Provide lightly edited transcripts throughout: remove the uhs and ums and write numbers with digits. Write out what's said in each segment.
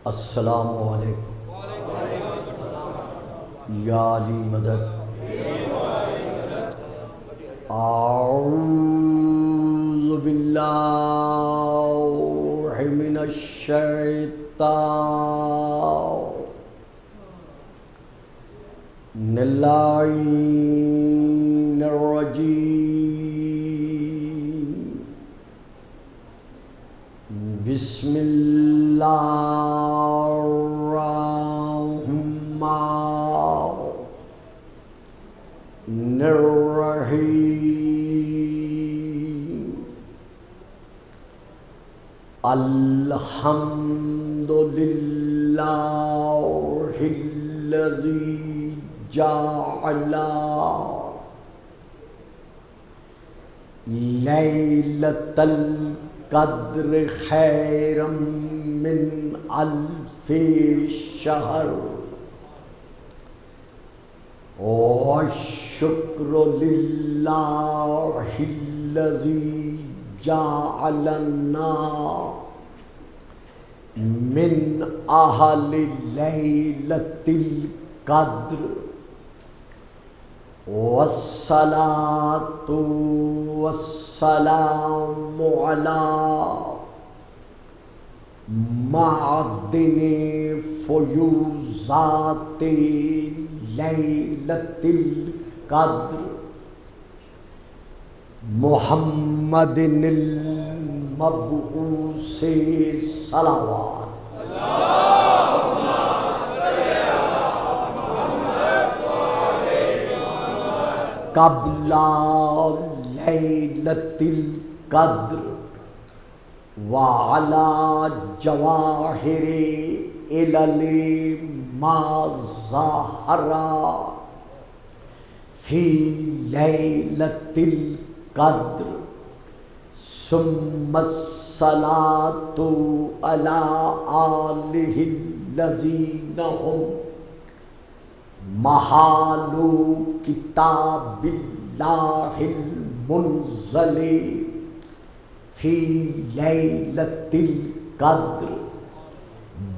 السلام علیکم یا علی مدد اعوذ باللہ من الشیطان اللعین الرجیم بسم اللہ الرحمن الرحیم الحمد للہ الذی جعل لیلۃ القدر خیرا من الف شہر والشکر للہ الذی جعلنا من اہل لیلۃ القدر والصلاة والسلام علی معدن فیوزات لیلۃ القدر محمد المبعوث صلوات قبل لیلۃ القدر وعلی جواہر علل ما ظہر فی لیلۃ القدر ثم الصلاۃ علی آلہ الذین هم محال کتاب اللہ المنزل فی لیلۃ القدر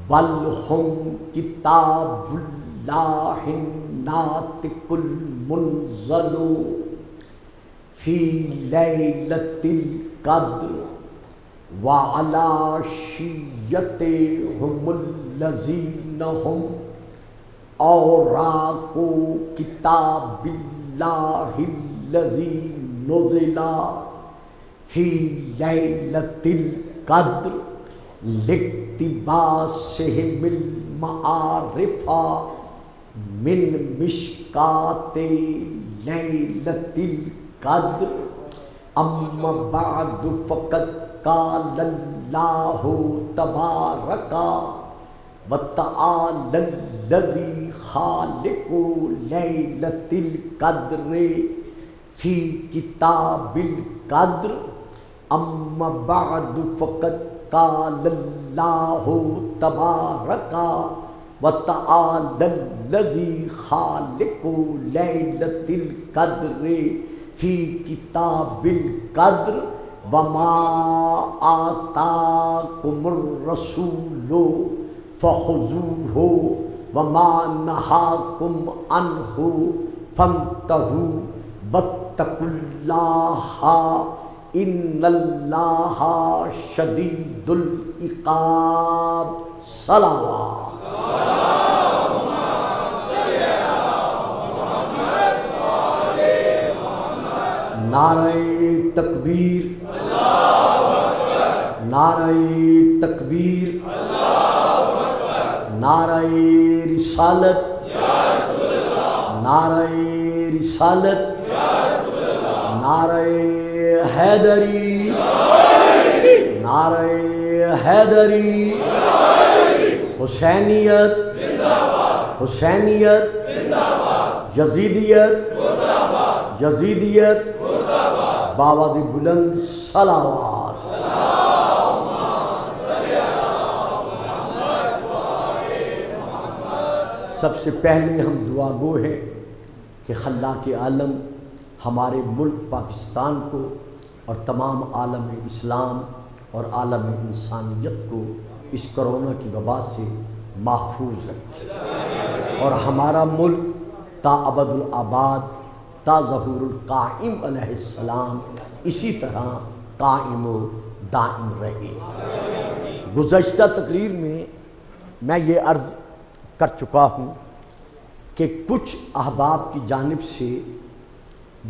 بل ہم کتاب اللہ الناطق المنزل فی لیلۃ القدر وعلی شیعتہم الذین هم اوراق کتاب اللہ الذی نزل فی لیلۃ القدر لاقتباسہم المعارف من مشکات لیلۃ القدر اما بعد فقد قال اللہ تبارک وتعالی الذی خالق لیلۃ القدر فی کتاب القدر اما بعد فقد قال اللہ تبارک وتعالی الذی خالق لیلۃ القدر فی کتاب القدر وما آتاکم الرسول فخذوہ وما نہاکم عنہ فانتہوا واتقوا اللہ ان اللہ شدید العقاب صلوات نعرہ تکبیر نعرہ تکبیر نعرہ رسالت نعرہ رسالت نعرہ حیدری نعرہ حیدری حسینیت حسینیت یزیدیت یزیدیت بابا دی بلند صلوات سب سے پہلے ہم دعا گو ہیں کہ خلاق عالم ہمارے ملک پاکستان کو اور تمام عالم اسلام اور عالم انسانیت کو اس کرونا کی وبا سے محفوظ رکھے اور ہمارا ملک تا ابد الآباد تا ظہور القائم علیہ السلام اسی طرح قائم و دائم رہے۔ گزشتہ تقریر میں یہ عرض کر چکا ہوں کہ کچھ احباب کی جانب سے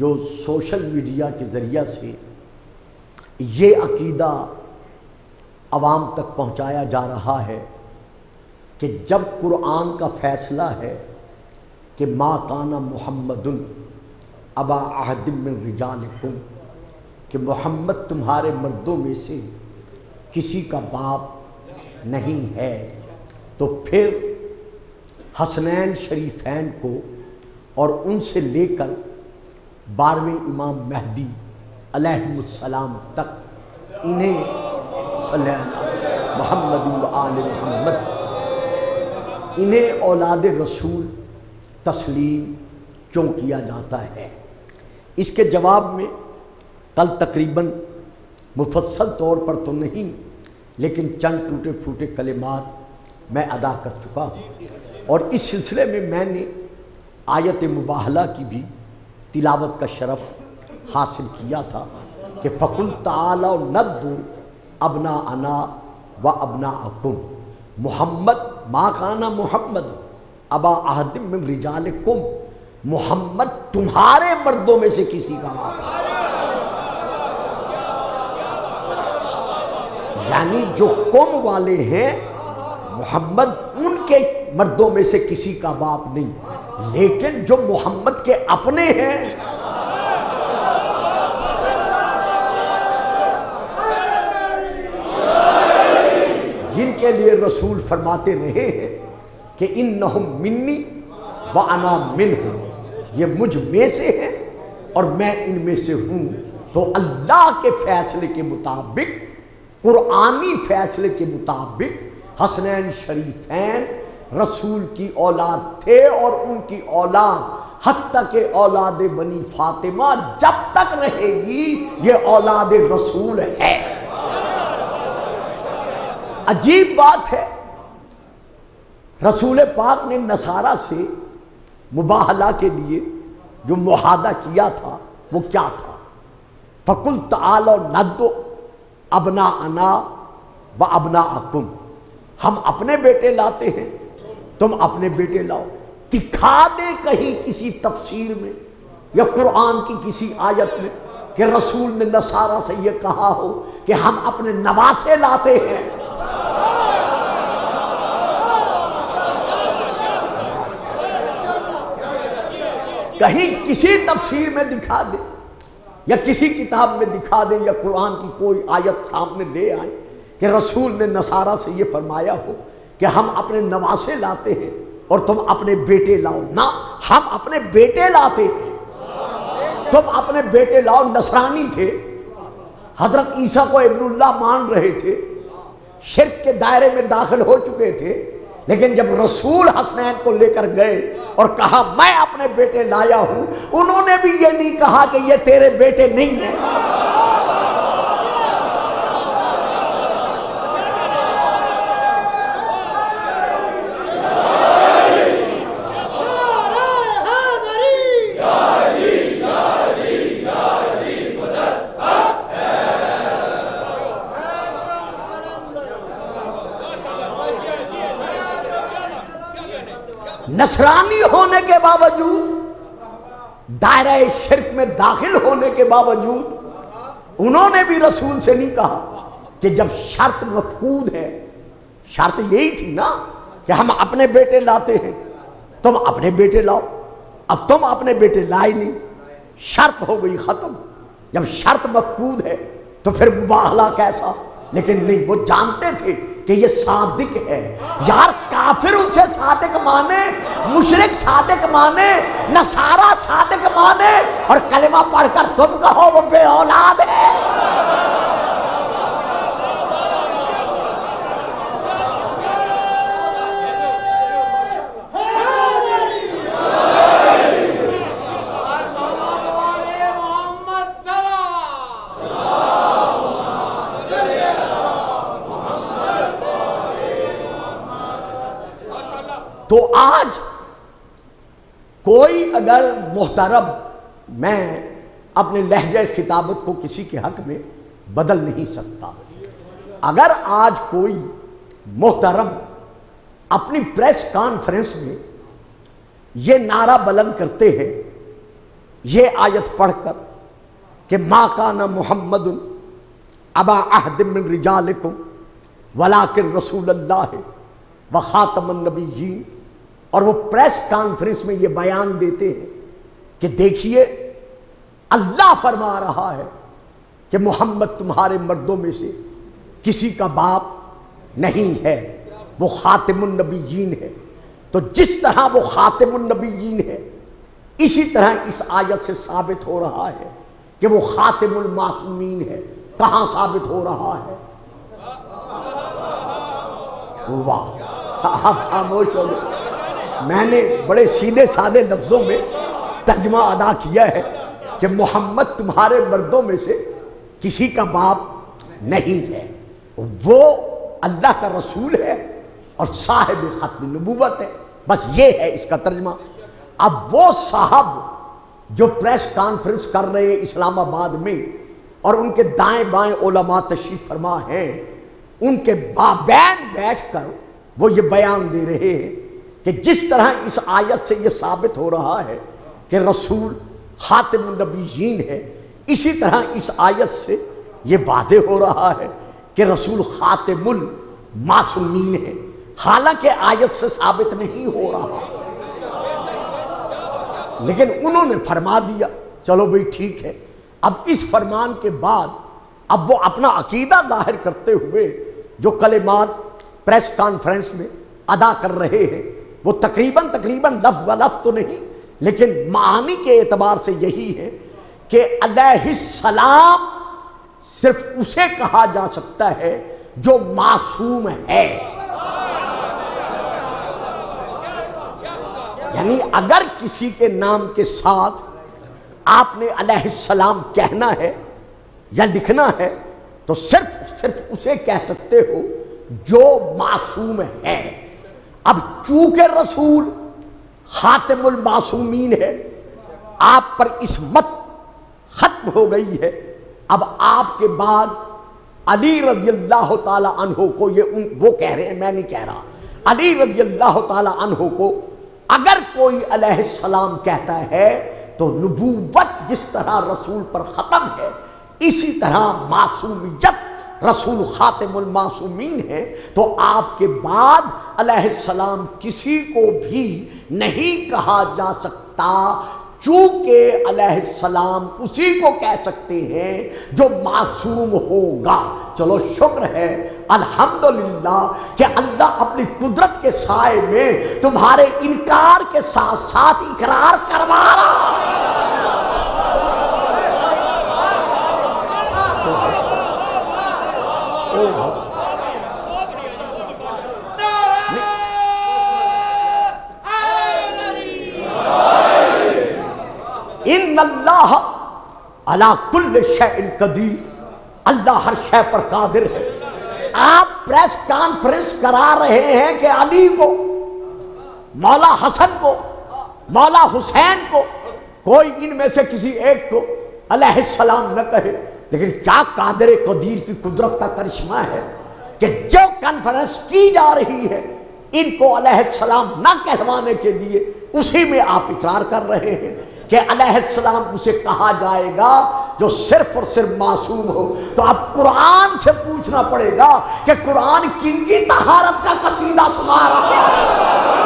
جو سوشل میڈیا کے ذریعہ سے یہ عقیدہ عوام تک پہنچایا جا رہا ہے کہ جب قرآن کا فیصلہ ہے کہ ما کان محمد ابا احد من رجالکم، کہ محمد تمہارے مردوں میں سے کسی کا باپ نہیں ہے، تو پھر حسنین شریفین کو اور ان سے لے کر 12ویں امام مہدی علیہ السلام تک انہیں صلی اللہ محمد و آل محمد انہیں اولاد رسول تسلیم کیوں کیا جاتا ہے؟ اس کے جواب میں کل تقریباً مفصل طور پر تو نہیں لیکن چند ٹوٹے پھوٹے کلمات میں ادا کر چکا ہوں، اور اس سلسلے میں نے آیت مباہلہ کی بھی تلاوت کا شرف حاصل کیا تھا کہ فَقُلْ تَعَالَوْا نَدْعُ أَبْنَاءَنَا وَأَبْنَاءَكُمْ، محمد ما کان محمد ابا احد من رجالکم، محمد تمہارے مردوں میں سے کسی کا باپ نہیں، یعنی جو قوم والے ہیں محمد ان کے مردوں میں سے کسی کا باپ نہیں، لیکن جو محمد کے اپنے ہیں جن کے لیے رسول فرماتے رہے ہیں کہ انہم منی وانا منہم، یہ مجھ میں سے ہیں اور میں ان میں سے ہوں، تو اللہ کے فیصلے کے مطابق، قرآنی فیصلے کے مطابق حسنین شریفین رسول کی اولاد تھے، اور ان کی اولاد حتیٰ کہ اولاد بنی فاطمہ جب تک رہے گی یہ اولاد رسول ہے۔ عجیب بات ہے، رسول پاک نے نصارہ سے مباہلہ کے لیے جو معاہدہ کیا تھا وہ کیا تھا؟ فَقُلْ تَعَالَوْا نَدْعُ أَبْنَاءَنَا وَأَبْنَاءَكُمْ، ہم اپنے بیٹے لاتے ہیں تم اپنے بیٹے لاؤ۔ دکھا دے کہیں کسی تفسیر میں یا قرآن کی کسی آیت میں کہ رسول نے نصارہ سے یہ کہا ہو کہ ہم اپنے نواسے لاتے ہیں۔ کہیں کسی تفسیر میں دکھا دے یا کسی کتاب میں دکھا دیں یا قرآن کی کوئی آیت سامنے لے آئیں کہ رسول نے نصارہ سے یہ فرمایا ہو کہ ہم اپنے نواسے لاتے ہیں اور تم اپنے بیٹے لاؤ۔ نہ، ہم اپنے بیٹے لاتے ہیں، تم اپنے بیٹے لاؤ۔ نصرانی تھے، حضرت عیسیٰ کو ابن اللہ مان رہے تھے، شرک کے دائرے میں داخل ہو چکے تھے، لیکن جب رسول حسنین کو لے کر گئے اور کہا میں اپنے بیٹے لایا ہوں، انہوں نے بھی یہ نہیں کہا کہ یہ تیرے بیٹے نہیں ہیں۔ نصرانی ہونے کے باوجود، دائرہ شرک میں داخل ہونے کے باوجود، انہوں نے بھی رسول سے نہیں کہا کہ جب شرط مفقود ہے، شرط یہی تھی نا کہ ہم اپنے بیٹے لاتے ہیں، تم اپنے بیٹے لاؤ۔ اب تم اپنے بیٹے لائے نہیں، شرط ہو گئی ختم۔ جب شرط مفقود ہے تو پھر مباہلہ کیسا؟ لیکن نہیں، وہ جانتے تھے کہ یہ صادق ہے۔ یار کافر ان سے صادق مانے، مشرک صادق مانے، نصارہ صادق مانے، اور کلمہ پڑھ کر تم کہو وہ بے اولاد ہے۔ تو آج کوئی اگر محترم، میں اپنے لہجہ خطابت کو کسی کے حق میں بدل نہیں سکتا، اگر آج کوئی محترم اپنی پریس کانفرنس میں یہ نعرہ بلند کرتے ہیں یہ آیت پڑھ کر کہ ما کان محمد ابا احد من رجالکم ولکن رسول اللہ وخاتم النبیین، اور وہ پریس کانفرنس میں یہ بیان دیتے ہیں کہ دیکھیے اللہ فرما رہا ہے کہ محمد تمہارے مردوں میں سے کسی کا باپ نہیں ہے، وہ خاتم النبیین ہے، تو جس طرح وہ خاتم النبیین ہے اسی طرح اس آیت سے ثابت ہو رہا ہے کہ وہ خاتم المعصومین ہے۔ کہاں ثابت ہو رہا ہے؟ واہ، آپ خاموش ہو گئے۔ میں نے بڑے سیدھے سادے لفظوں میں ترجمہ ادا کیا ہے کہ محمد تمہارے مردوں میں سے کسی کا باپ نہیں ہے، وہ اللہ کا رسول ہے اور صاحب ختم نبوت ہے، بس یہ ہے اس کا ترجمہ۔ اب وہ صاحب جو پریس کانفرنس کر رہے ہیں اسلام آباد میں اور ان کے دائیں بائیں علماء تشریف فرما ہیں، ان کے بابین بیٹھ کر وہ یہ بیان دے رہے ہیں کہ جس طرح اس آیت سے یہ ثابت ہو رہا ہے کہ رسول خاتم النبیین ہے، اسی طرح اس آیت سے یہ واضح ہو رہا ہے کہ رسول خاتم المعصومین ہے، حالانکہ آیت سے ثابت نہیں ہو رہا، لیکن انہوں نے فرما دیا۔ چلو بھئی ٹھیک ہے، اب اس فرمان کے بعد اب وہ اپنا عقیدہ ظاہر کرتے ہوئے جو کلمات پریس کانفرنس میں ادا کر رہے ہیں وہ تقریباً لفظ و لفظ تو نہیں، لیکن معانی کے اعتبار سے یہی ہے کہ علیہ السلام صرف اسے کہا جا سکتا ہے جو معصوم ہے، یعنی اگر کسی کے نام کے ساتھ آپ نے علیہ السلام کہنا ہے یا لکھنا ہے تو صرف اسے کہہ سکتے ہو جو معصوم ہے۔ اب چونکہ رسول خاتم المعصومین ہے، آپ پر عصمت ختم ہو گئی ہے، اب آپ کے بعد علی رضی اللہ تعالی عنہ کو، وہ کہہ رہے ہیں میں نہیں کہہ رہا، علی رضی اللہ تعالی عنہ کو اگر کوئی علیہ السلام کہتا ہے تو نبوت جس طرح رسول پر ختم ہے اسی طرح معصومیت رسول خاتم المعصومین ہے، تو آپ کے بعد علیہ السلام کسی کو بھی نہیں کہا جا سکتا، چونکہ علیہ السلام اسی کو کہہ سکتے ہیں جو معصوم ہوگا۔ چلو شکر ہے الحمدللہ کہ اللہ اپنی قدرت کے سائے میں تمہارے انکار کے ساتھ ساتھ اقرار کروا رہا ہے۔ ان اللہ علی کل شیء قدیر، اللہ ہر شے پر قادر ہے۔ آپ پریس کانفرنس کرا رہے ہیں کہ علی کو، مولا حسن کو، مولا حسین کو، کوئی ان میں سے کسی ایک کو علیہ السلام نہ کہے، لیکن کیا قادر قدیر کی قدرت کا کرشمہ ہے کہ جو کانفرنس کی جا رہی ہے ان کو علیہ السلام نہ کہلوانے کے لیے اسی میں آپ اقرار کر رہے ہیں کہ علیہ السلام اسے کہا جائے گا جو صرف اور صرف معصوم ہو۔ تو اب قرآن سے پوچھنا پڑے گا کہ قرآن کن کی طہارت کا قصیدہ سنا رہا ہے؟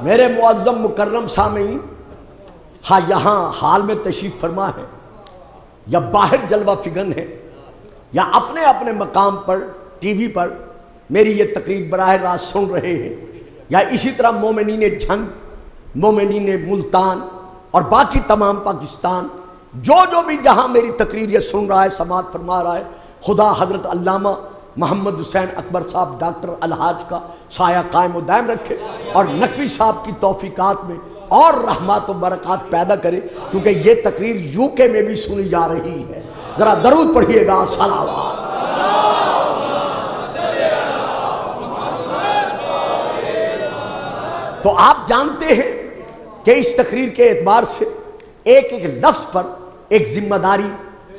میرے معظم مکرم سامعین، ہاں یہاں حال میں تشریف فرما ہے یا باہر جلوہ فگن ہے یا اپنے اپنے مقام پر ٹی وی پر میری یہ تقریر براہ راست سن رہے ہیں، یا اسی طرح مومنین جھنگ مومنین ملتان اور باقی تمام پاکستان، جو بھی جہاں میری تقریر یہ سن رہا ہے، سماعت فرما رہا ہے، خدا حضرت علامہ محمد حسین اکبر صاحب ڈاکٹر الحاج کا سایہ قائم و دائم رکھے، اور نقوی صاحب کی توفیقات میں اور رحمات و برکات پیدا کرے، کیونکہ یہ تقریر UK میں بھی سنی جا رہی ہے۔ ذرا درود پڑھیے گا، صلوات۔ تو آپ جانتے ہیں کہ اس تقریر کے اعتبار سے ایک ایک لفظ پر ایک ذمہ داری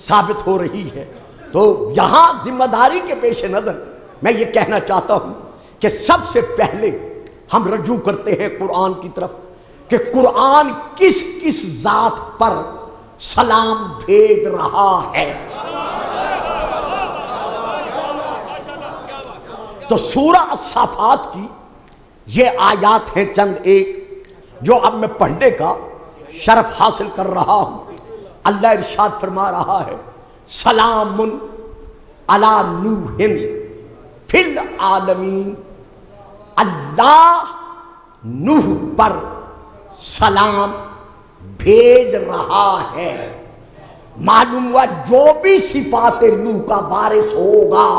ثابت ہو رہی ہے۔ تو یہاں ذمہ داری کے پیش نظر میں یہ کہنا چاہتا ہوں کہ سب سے پہلے ہم رجوع کرتے ہیں قرآن کی طرف کہ قرآن کس کس ذات پر سلام بھیج رہا ہے۔ تو سورہ الصافات کی یہ آیات ہیں چند ایک جو اب میں پڑھنے کا شرف حاصل کر رہا ہوں۔ اللہ ارشاد فرما رہا ہے، سلام علی نوح فی العالمین، اللہ نوح پر سلام بھیج رہا ہے۔ معلوم ہوا جو بھی صفات نوح کا وارث ہوگا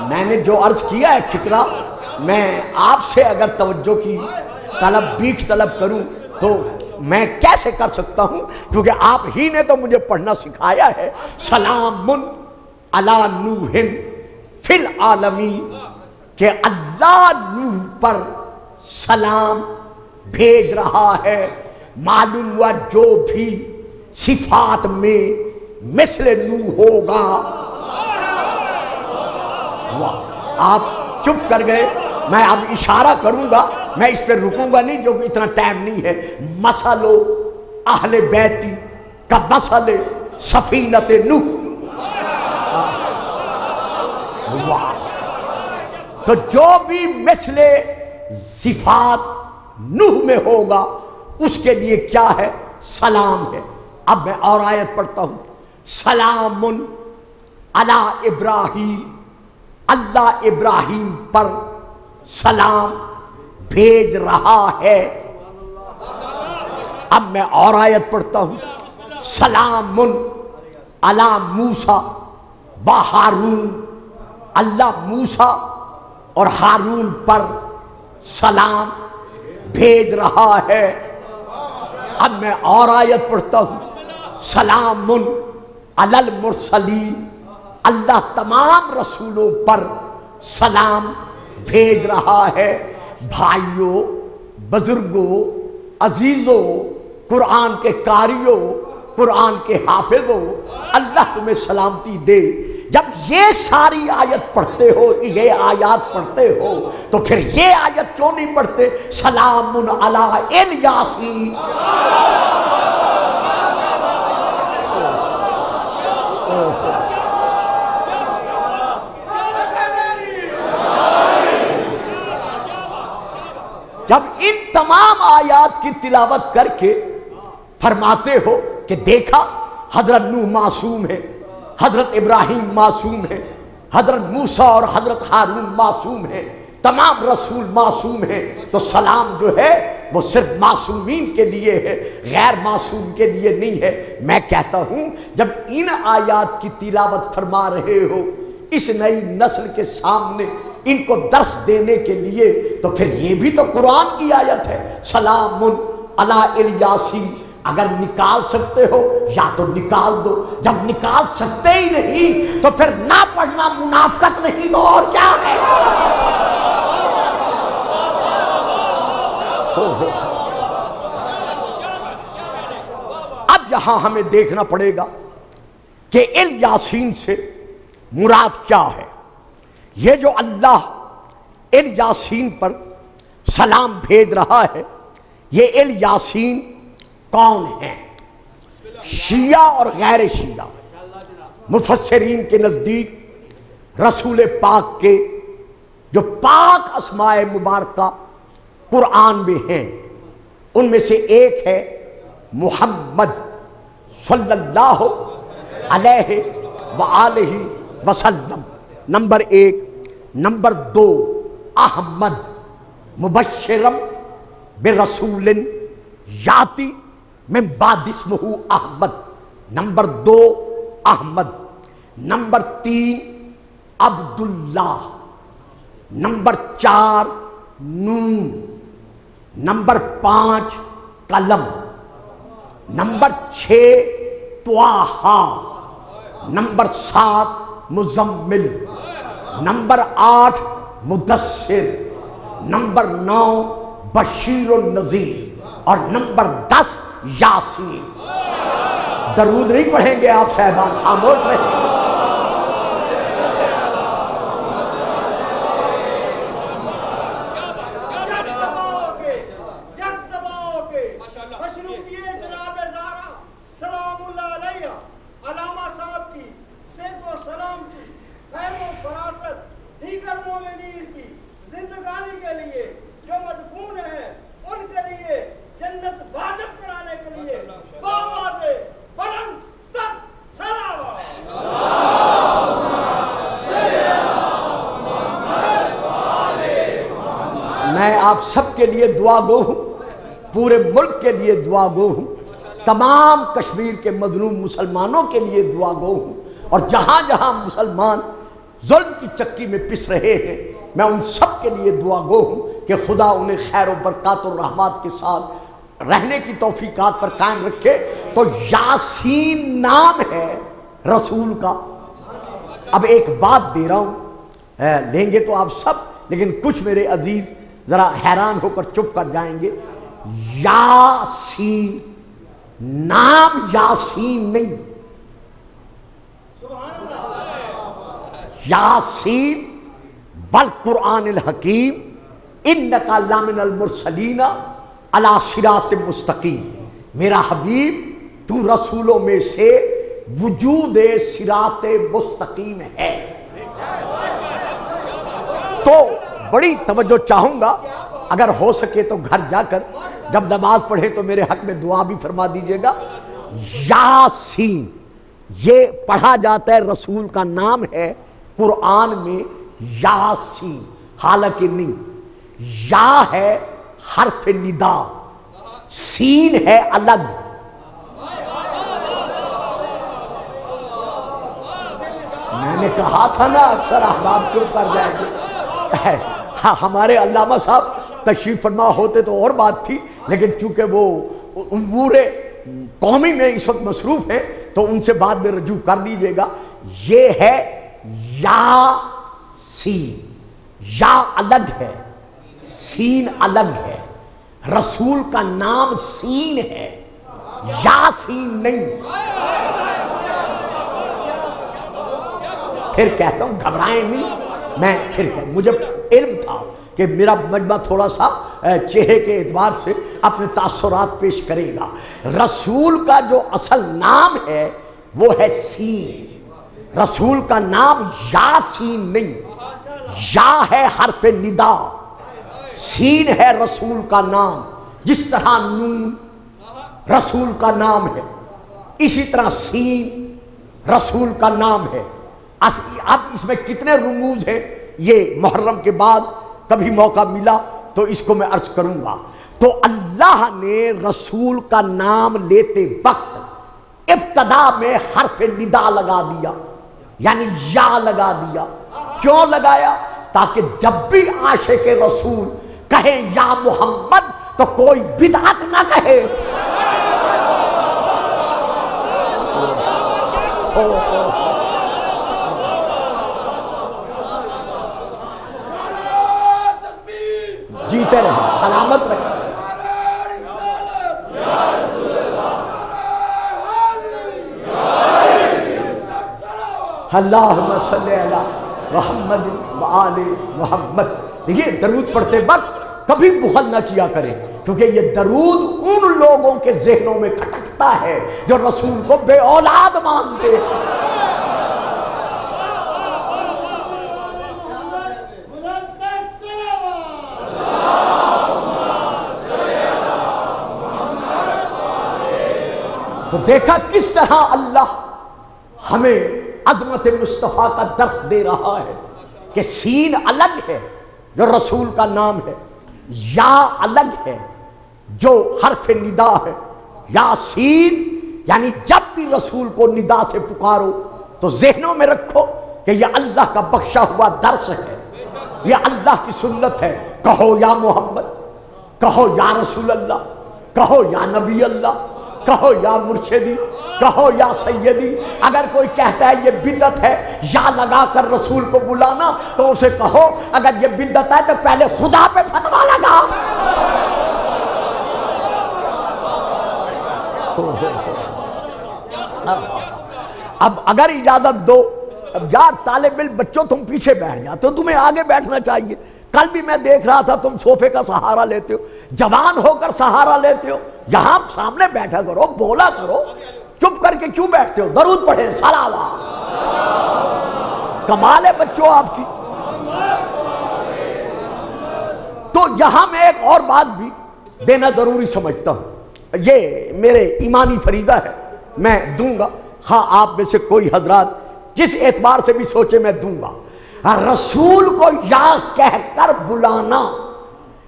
میں نے جو عرض کیا ہے فکرہ، میں آپ سے اگر توجہ کی بیک طلب کروں تو میں کیسے کر سکتا ہوں، کیونکہ آپ ہی نے تو مجھے پڑھنا سکھایا ہے۔ سلام علی نوح فی العالمین، کہ اللہ نوح پر سلام بھیج رہا ہے۔ معلوم ہوا جو بھی صفات میں مثل نوح ہوگا۔ آپ چپ کر گئے، میں اب اشارہ کروں گا، میں اس پہ رکوں گا نہیں، جو کہ اتنا ٹائم نہیں ہے۔ مثل اہل بیتی کا مثل سفینۃ نوح۔ تو جو بھی مثل صفات نوح میں ہوگا اس کے لیے کیا ہے؟ سلام ہے۔ اب میں اور آیت پڑھتا ہوں، سلام علی ابراہیم، اللہ ابراہیم پر سلام بھیج رہا ہے۔ اب میں اور آیت پڑھتا ہوں، سلام علی موسیٰ و ہارون، اللہ موسیٰ اور ہارون پر سلام بھیج رہا ہے۔ اب میں اور آیت پڑھتا ہوں، سلام علی المرسلین، اللہ تمام رسولوں پر سلام بھیج رہا ہے۔ بھائیوں، بزرگوں، عزیزوں، قرآن کے قاریوں، قرآن کے حافظوں، اللہ تمہیں سلامتی دے۔ جب یہ ساری آیت پڑھتے ہو، یہ آیات پڑھتے ہو، تو پھر یہ آیت کیوں نہیں پڑھتے؟ سلام علی الیاسین۔ جب ان تمام آیات کی تلاوت کر کے فرماتے ہو کہ دیکھا حضرت نوح معصوم ہے، حضرت ابراہیم معصوم ہے، حضرت موسیٰ اور حضرت ہارون معصوم ہے، تمام رسول معصوم ہیں، تو سلام جو ہے وہ صرف معصومین کے لیے ہے، غیر معصوم کے لیے نہیں ہے۔ میں کہتا ہوں جب ان آیات کی تلاوت فرما رہے ہو اس نئی نسل کے سامنے ان کو درس دینے کے لیے، تو پھر یہ بھی تو قرآن کی آیت ہے، سلام علی الیاسین۔ اگر نکال سکتے ہو یا تو نکال دو، جب نکال سکتے ہی نہیں تو پھر نہ پڑھنا منافقت نہیں تو اور کیا ہے؟ اب یہاں ہمیں دیکھنا پڑے گا کہ الیاسین سے مراد کیا ہے۔ یہ جو اللہ الیاسین پر سلام بھیج رہا ہے، یہ الیاسین کون ہیں؟ شیعہ اور غیر شیعہ مفسرین کے نزدیک رسول پاک کے جو پاک اسماء مبارکہ قرآن میں ہیں ان میں سے ایک ہے محمد صلی اللہ علیہ وآلہ وسلم، نمبر ایک۔ نمبر دو احمد مبشرم برسول یاتی من بعد اسمہ Ahmad. Number 2 Ahmad. Number 3 Abdullah. Number 4 نون. نمبر 5 قلم. Number 6 Taha. Number 7 Muzammil. Number 8 Muddassir. Number 9 Bashir النذیر. اور نمبر 10 یاسین. درود نہیں پڑھیں گے آپ صاحبان، خاموش رہیں. میں آپ سب کے لیے دعا گو ہوں، پورے ملک کے لیے دعا گو ہوں، تمام کشمیر کے مظلوم مسلمانوں کے لیے دعا گو ہوں، اور جہاں جہاں مسلمان ظلم کی چکی میں پس رہے ہیں میں ان سب کے لیے دعا گو ہوں کہ خدا انہیں خیر و برکات و رحمات کے ساتھ رہنے کی توفیقات پر قائم رکھے. تو یاسین نام ہے رسول کا. اب ایک بات دے رہا ہوں، لیں گے تو آپ سب، لیکن کچھ میرے عزیز ذرا حیران ہو کر چپ کر جائیں گے. یاسین نام یاسین نہیں، یاسین والقرآن الحکیم انک لمن المرسلین علی صراط مستقیم. میرا حبیب تو رسولوں میں سے وجود صراط مستقیم ہے. تو بڑی توجہ چاہوں گا، اگر ہو سکے تو گھر جا کر جب نماز پڑھے تو میرے حق میں دعا بھی فرما دیجیے گا. یاسین یہ پڑھا جاتا ہے، رسول کا نام ہے قرآن میں یاسین، حالانکہ نہیں. یا ہے حرف ندا، سین ہے الگ. میں نے کہا تھا نا اکثر احباب چپ کر جائیں گے. ہمارے علامہ صاحب تشریف فرما ہوتے تو اور بات تھی، لیکن چونکہ وہ امور قومی میں اس وقت مصروف ہیں تو ان سے بعد میں رجوع کر لیجئے گا. یہ ہے یا سین، یا الگ ہے، سین الگ ہے. رسول کا نام سین ہے، یا سین نہیں. پھر کہتا ہوں گھبرائیں نہیں، میں پھر مجھے علم تھا کہ میرا مجمع تھوڑا سا چہرے کے اعتبار سے اپنے تاثرات پیش کرے گا. رسول کا جو اصل نام ہے وہ ہے سین. رسول کا نام یاسین نہیں. یا ہے حرف ندا، سین ہے رسول کا نام. جس طرح نون رسول کا نام ہے، اسی طرح سین رسول کا نام ہے. اب اس میں کتنے رموز ہیں یہ محرم کے بعد کبھی موقع ملا تو اس کو میں عرض کروں گا. تو اللہ نے رسول کا نام لیتے وقت ابتدا میں حرف ندا لگا دیا، یعنی یا لگا دیا. کیوں لگایا؟ تاکہ جب بھی عاشق رسول کہے یا محمد تو کوئی بدعت نہ کہے. جیتے رہے، سلامت رہے. اللہم صلی علی محمد وآل محمد. دیکھیے درود پڑھتے وقت کبھی بخل نہ کیا کرے، کیونکہ یہ درود ان لوگوں کے ذہنوں میں کھٹکتا ہے جو رسول کو بے اولاد مانتے ہیں. تو دیکھا کس طرح اللہ ہمیں عظمت مصطفیٰ کا درس دے رہا ہے کہ سین الگ ہے، جو رسول کا نام ہے، یا الگ ہے جو حرف ندا ہے، یاسین، یعنی جب بھی رسول کو ندا سے پکارو تو ذہنوں میں رکھو کہ یہ اللہ کا بخشا ہوا درس ہے، یہ اللہ کی سنت ہے۔ کہو یا محمد، کہو یا رسول اللہ، کہو یا نبی اللہ، کہو یا مرشدی، کہو یا سیدی۔ اگر کوئی کہتا ہے یہ بدعت ہے یا لگا کر رسول کو بلانا، تو اسے کہو اگر یہ بدعت ہے تو پہلے خدا پہ فتویٰ لگا۔ اب اگر اجازت دو، اب یار طالب علم بچوں تم پیچھے بیٹھ جاتے ہو، تمہیں آگے بیٹھنا چاہیے۔ کل بھی میں دیکھ رہا تھا تم صوفے کا سہارا لیتے ہو، جوان ہو کر سہارا لیتے ہو، یہاں سامنے بیٹھا کرو، بولا کرو، چپ کر کے کیوں بیٹھتے ہو؟ درود پڑھیں، صلوات۔ کمال ہے بچوں آپ کی۔ تو یہاں میں ایک اور بات بھی دینا ضروری سمجھتا ہوں، یہ میرے ایمانی فریضہ ہے، میں دوں گا، ہاں آپ میں سے کوئی حضرات جس اعتبار سے بھی سوچے میں دوں گا۔ رسول کو یا کہہ کر بلانا،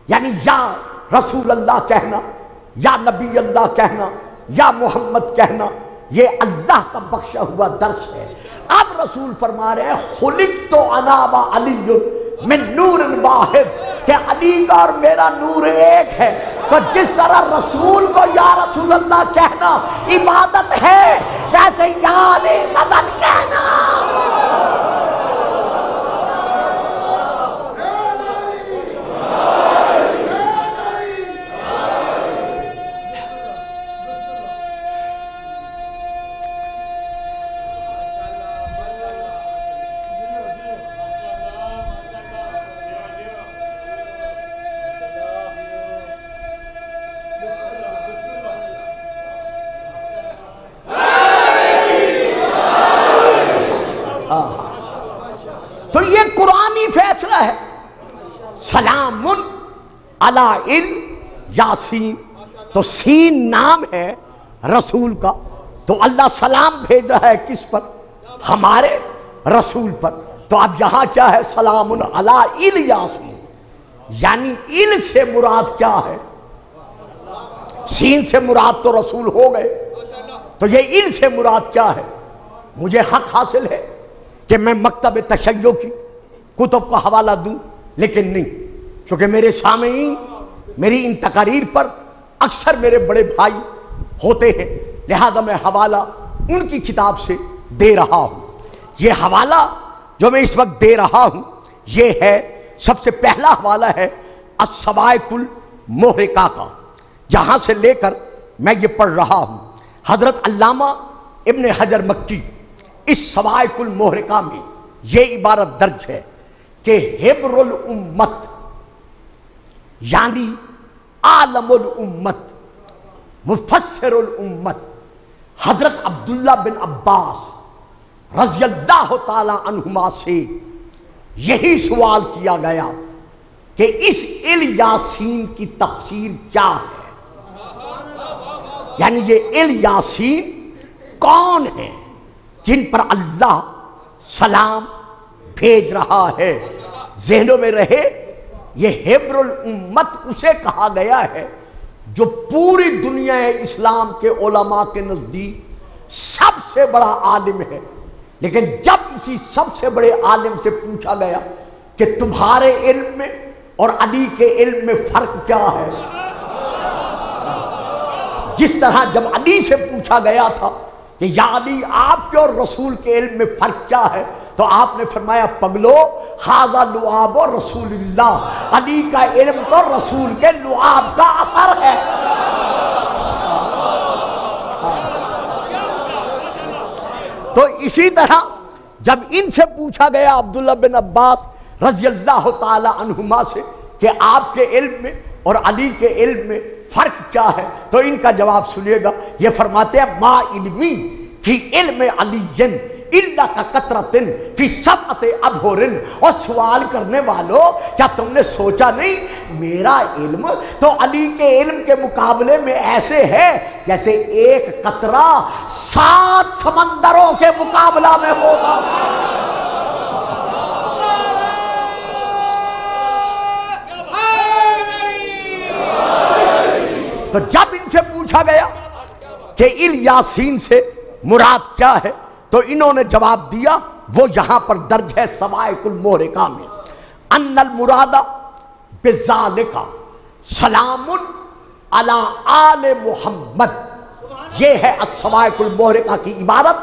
یعنی یا رسول اللہ کہنا، یا نبی اللہ کہنا، یا محمد کہنا، یہ اللہ کا بخشا ہوا درس ہے۔ اب رسول فرما رہے ہیں خلقت انا و علی من نور واحد، کہ علی کا اور میرا نور ایک ہے۔ تو جس طرح رسول کو یا رسول اللہ کہنا عبادت ہے، ویسے یا علی مدد کہنا۔ تو یہ قرآنی فیصلہ ہے، سلام علی یاسین، تو سین نام ہے رسول کا، تو اللہ سلام بھیج رہا ہے کس پر؟ ہمارے رسول پر۔ تو اب یہاں کیا ہے؟ سلام علی یاسین، یعنی ال سے مراد کیا ہے؟ سین سے مراد تو رسول ہو گئے، تو یہ ال سے مراد کیا ہے؟ مجھے حق حاصل ہے کہ میں مکتب تشیع کی کتب کا حوالہ دوں، لیکن نہیں، چونکہ میرے سامعین میری ان تقاریر پر اکثر میرے بڑے بھائی ہوتے ہیں، لہذا میں حوالہ ان کی کتاب سے دے رہا ہوں۔ یہ حوالہ جو میں اس وقت دے رہا ہوں، یہ ہے، سب سے پہلا حوالہ ہے الصواعق المحرقہ کا، جہاں سے لے کر میں یہ پڑھ رہا ہوں۔ حضرت علامہ ابن حجر مکی اس صواعق المحرقہ میں یہ عبارت درج ہے کہ حبر الامت، یعنی عالم الامت، مفسر الامت، حضرت عبداللہ بن عباس رضی اللہ تعالی عنہما سے یہی سوال کیا گیا کہ اس الیاسین کی تفسیر کیا ہے، یعنی یہ الیاسین کون ہے جن پر اللہ سلام بھیج رہا ہے؟ ذہنوں میں رہے، یہ حبر الامت اسے کہا گیا ہے جو پوری دنیا اسلام کے علماء کے نزدیک سب سے بڑا عالم ہے، لیکن جب اسی سب سے بڑے عالم سے پوچھا گیا کہ تمہارے علم میں اور علی کے علم میں فرق کیا ہے، جس طرح جب علی سے پوچھا گیا تھا کہ یا علی آپ کے اور رسول کے علم میں فرق کیا ہے، تو آپ نے فرمایا پگلو ھذا لعاب رسول اللہ، علی کا علم تو رسول کے لعاب کا اثر ہے۔ تو اسی طرح جب ان سے پوچھا گیا عبداللہ بن عباس رضی اللہ تعالی عنہما سے کہ آپ کے علم میں اور علی کے علم میں فرق کیا ہے، تو ان کا جواب سنیے گا۔ یہ فرماتے ہیں ما علمی فی علم علی الا کا قطرۃ فی سبعۃ ابحر، اور سوال کرنے والوں کیا تم نے سوچا نہیں میرا علم تو علی کے علم کے مقابلے میں ایسے ہے جیسے ایک قطرہ 7 سمندروں کے مقابلہ میں ہوگا۔ تو جب ان سے پوچھا گیا کہ الیاسین سے مراد کیا ہے تو انہوں نے جواب دیا، وہ یہاں پر درج ہے صواعق المحرقہ میں، ان المراد بذالک سلام علی آل محمد، یہ ہے الصواعق المحرقہ کی عبارت،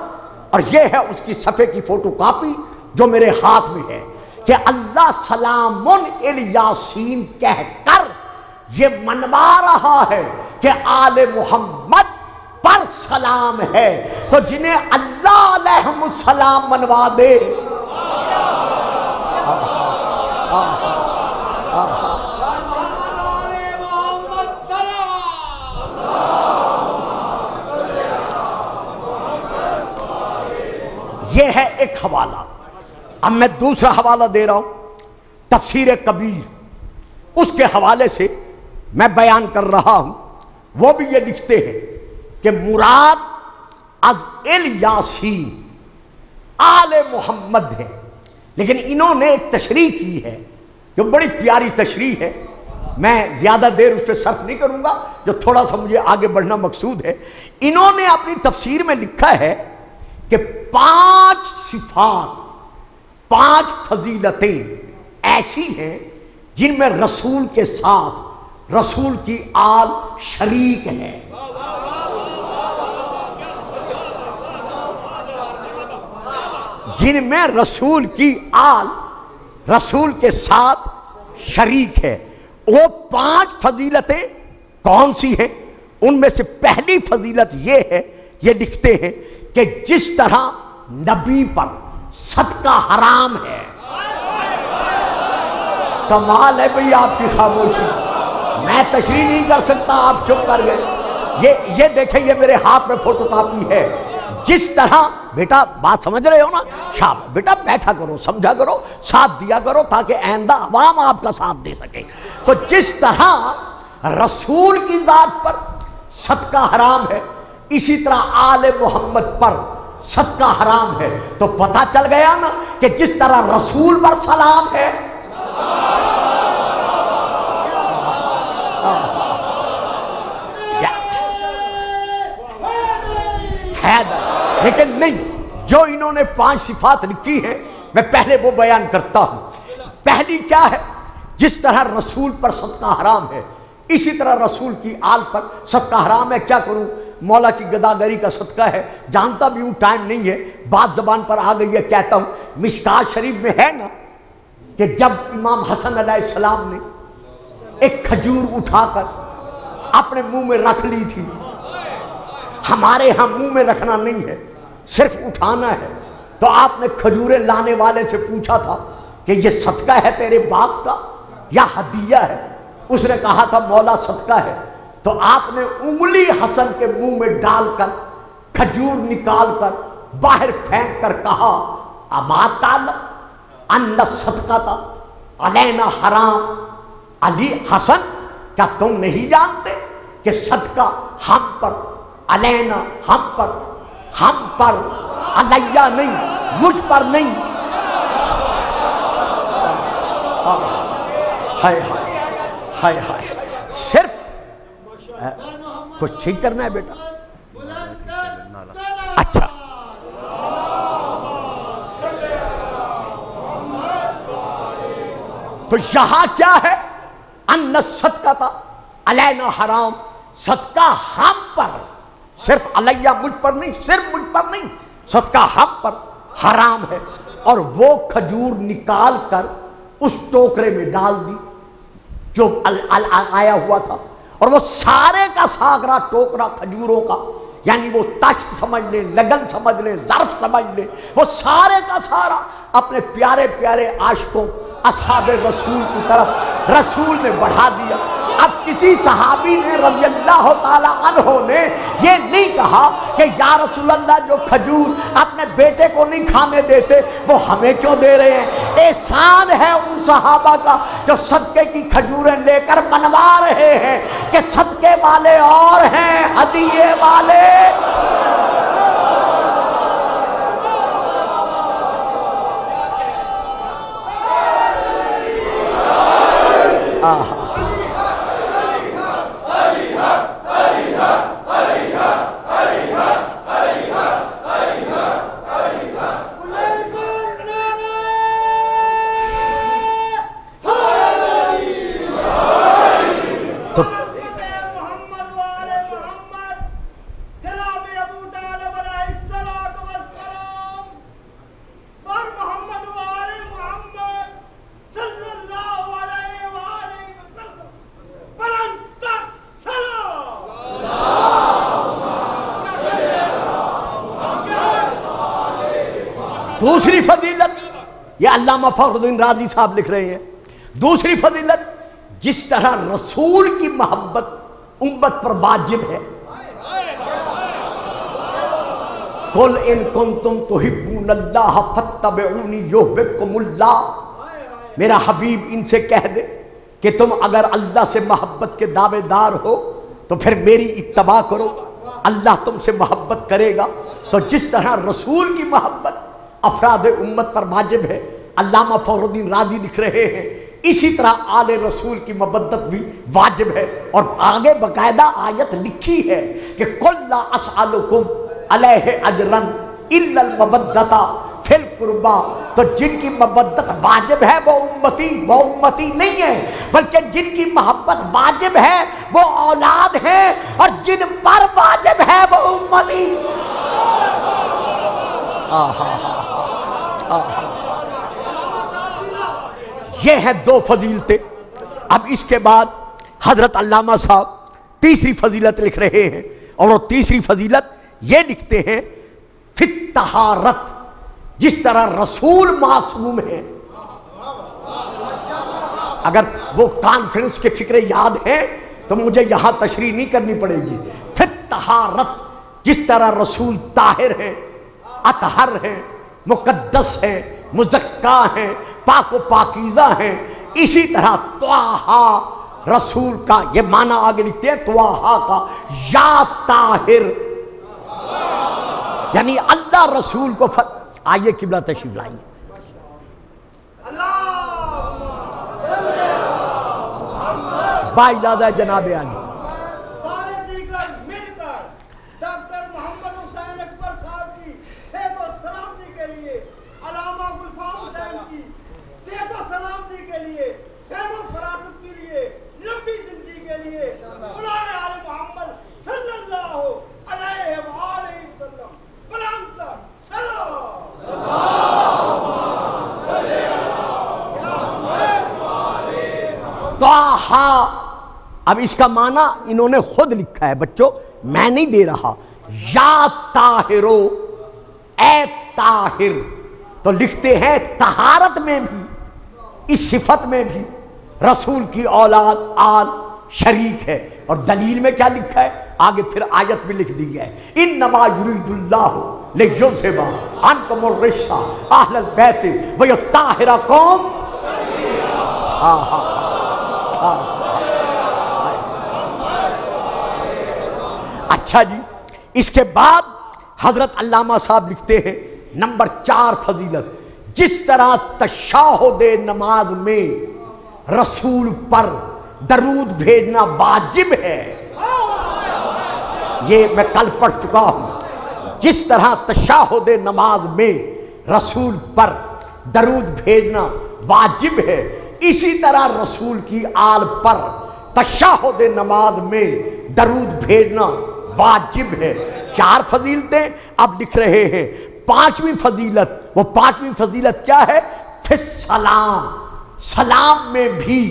اور یہ ہے اس کی صفحے کی فوٹو کاپی جو میرے ہاتھ میں ہے، کہ اللہ سلام الیاسین کہہ کر یہ منوا رہا ہے کہ آل محمد پر سلام ہے، تو جنہیں اللہ علیہم السلام منوا دے، یہ ہے ایک حوالہ۔ اب میں دوسرا حوالہ دے رہا ہوں، تفسیر کبیر، اس کے حوالے سے میں بیان کر رہا ہوں۔ وہ بھی یہ لکھتے ہیں کہ مراد از الیاسین آل محمد ہے، لیکن انہوں نے ایک تشریح کی ہے جو بڑی پیاری تشریح ہے، میں زیادہ دیر اس پہ صرف نہیں کروں گا، جو تھوڑا سا مجھے آگے بڑھنا مقصود ہے۔ انہوں نے اپنی تفسیر میں لکھا ہے کہ 5 صفات، 5 فضیلتیں ایسی ہیں جن میں رسول کے ساتھ رسول کی آل شریک ہے۔ جن میں رسول کی آل رسول کے ساتھ شریک ہے، وہ 5 فضیلتیں کون سی ہیں؟ ان میں سے پہلی فضیلت یہ ہے، یہ لکھتے ہیں کہ جس طرح نبی پر صدقہ حرام ہے۔ کمال ہے بھئی آپ کی خاموشی، میں تشریح نہیں کر سکتا، آپ چپ کر گئے۔ یہ دیکھیں، یہ میرے ہاتھ میں فوٹو کاپی ہے۔ جس طرح، بیٹا بات سمجھ رہے ہو نا؟ شاباش بیٹا، بیٹھا کرو، سمجھا کرو، ساتھ دیا کرو تاکہ آئندہ عوام آپ کا ساتھ دے سکے۔ تو جس طرح رسول کی ذات پر صدقہ حرام ہے، اسی طرح آل محمد پر صدقہ حرام ہے۔ تو پتہ چل گیا نا کہ جس طرح رسول پر سلام ہے، لیکن نہیں، جو انہوں نے 5 صفات لکھی ہیں میں پہلے وہ بیان کرتا ہوں۔ پہلی کیا ہے؟ جس طرح رسول پر صدقہ حرام ہے، اسی طرح رسول کی آل پر صدقہ حرام ہے۔ کیا کروں، مولا کی گداگری کا صدقہ ہے، جانتا بھی ہوں ٹائم نہیں ہے، بات زبان پر آ گئی ہے، کہتا ہوں۔ مشکات شریف میں ہے نا کہ جب امام حسن علیہ السلام نے ایک کھجور اٹھا کر اپنے منہ میں رکھ لی تھی، ہمارے ہاں منہ میں رکھنا نہیں ہے، صرف اٹھانا ہے، تو آپ نے کھجوریں لانے والے سے پوچھا تھا کہ یہ صدقہ ہے تیرے باپ کا یا ہدیہ ہے؟ اس نے کہا تھا مولا صدقہ ہے۔ تو آپ نے انگلی حسن کے منہ میں ڈال کر کھجور نکال کر باہر پھینک کر کہا، اما تعلم ان صدقہ علینا حرام علی حسن، کیا تم نہیں جانتے کہ صدقہ ہم پر، علینا ہم پر، علیہ نہیں، مجھ پر نہیں۔ ہائے ہائے ہائے ہائے، صرف کچھ ٹھیک کرنا ہے بیٹا؟ اچھا، تو یہاں کیا ہے؟ ان صدقہ علینا حرام، صدقہ ہم پر، صرف علیہ مجھ پر نہیں، صرف مجھ پر نہیں، صدقہ ہم پر حرام ہے۔ اور وہ کھجور نکال کر اس ٹوکرے میں ڈال دی جو آیا ہوا تھا، اور وہ سارے کا ساغرہ ٹوکرا کھجوروں کا، یعنی وہ تشت سمجھ لیں، لگن سمجھ لیں، ظرف سمجھ لیں، وہ سارے کا سارا اپنے پیارے پیارے عاشقوں اصحاب رسول کی طرف رسول نے بڑھا دیا۔ اب کسی صحابی نے رضی اللہ تعالی عنہ نے یہ نہیں کہا کہ یا رسول اللہ جو کھجور اپنے بیٹے کو نہیں کھانے دیتے وہ ہمیں کیوں دے رہے ہیں؟ احسان ہے ان صحابہ کا جو صدقے کی کھجوریں لے کر منوا رہے ہیں کہ صدقے والے اور ہیں، ہدیے والے۔ دوسری فضیلت یہ علامہ فخر الدین رازی صاحب لکھ رہے ہیں، دوسری فضیلت جس طرح رسول کی محبت امت پر واجب ہے، قل ان کنتم تحبون اللہ فاتبعونی یحببکم اللہ، میرا حبیب ان سے کہہ دے کہ تم اگر اللہ سے محبت کے دعوے دار ہو تو پھر میری اتباع کرو، اللہ تم سے محبت کرے گا۔ تو جس طرح رسول کی محبت افراد امت پر واجب ہے، علامہ فخر الدین رازی لکھ رہے ہیں، اسی طرح آل رسول کی محبت بھی واجب ہے، اور آگے باقاعدہ آیت لکھی ہے کہ قُلْ لَا أَسْأَلُكُمْ عَلَيْهِ أَجْرًا إِلَّا الْمَوَدَّةَ فِي الْقُرْبَى، تو جن کی محبت واجب ہے وہ امتی نہیں ہے، بلکہ جن کی محبت واجب ہے وہ اولاد ہیں، اور جن پر واجب ہے وہ امتی۔ یہ ہیں دو فضیلتیں۔ اب اس کے بعد حضرت علامہ صاحب تیسری فضیلت لکھ رہے ہیں، اور وہ تیسری فضیلت یہ لکھتے ہیں فی الطہارت، جس طرح رسول معصوم ہیں۔ اگر وہ کانفرنس کے فکرے یاد ہیں تو مجھے یہاں تشریح نہیں کرنی پڑے گی۔ فی الطہارت، جس طرح رسول طاہر ہیں، اطہر ہیں، مقدس ہیں، مزکا ہیں، پاک و پاکیزہ ہیں، اسی طرح طٰہٰ رسول کا یہ معنی آگے لکھتے ہیں طٰہٰ کا یا طاہر، یعنی اللہ رسول کو آئیے قبلہ تشریف لائیے۔ با اجازت جناب عالی۔ طٰہٰ، اب اس کا معنی انہوں نے خود لکھا ہے بچوں، میں نہیں دے رہا۔ یا طاہرو، اے طاہر، تو لکھتے ہیں طہارت میں بھی، اس صفت میں بھی رسول کی اولاد آل شریک ہے۔ اور دلیل میں کیا لکھا ہے؟ آگے پھر آیت میں لکھ دی ہے انما یرید اللہ لیذھب عنکم الرجس اہل البیت ویطہرکم۔ اچھا جی، اس کے بعد حضرت علامہ صاحب لکھتے ہیں نمبر 4 فضیلت، جس طرح تشہد نماز میں رسول پر درود بھیجنا واجب ہے، یہ میں کل پڑھ چکا ہوں، جس طرح تشہد نماز میں رسول پر درود بھیجنا واجب ہے، اسی طرح رسول کی آل پر تشہد نماز میں درود بھیجنا واجب ہے۔ 4 فضیلتیں اب لکھ رہے ہیں۔ 5ویں فضیلت، وہ 5ویں فضیلت کیا ہے؟ فی السلام، سلام میں بھی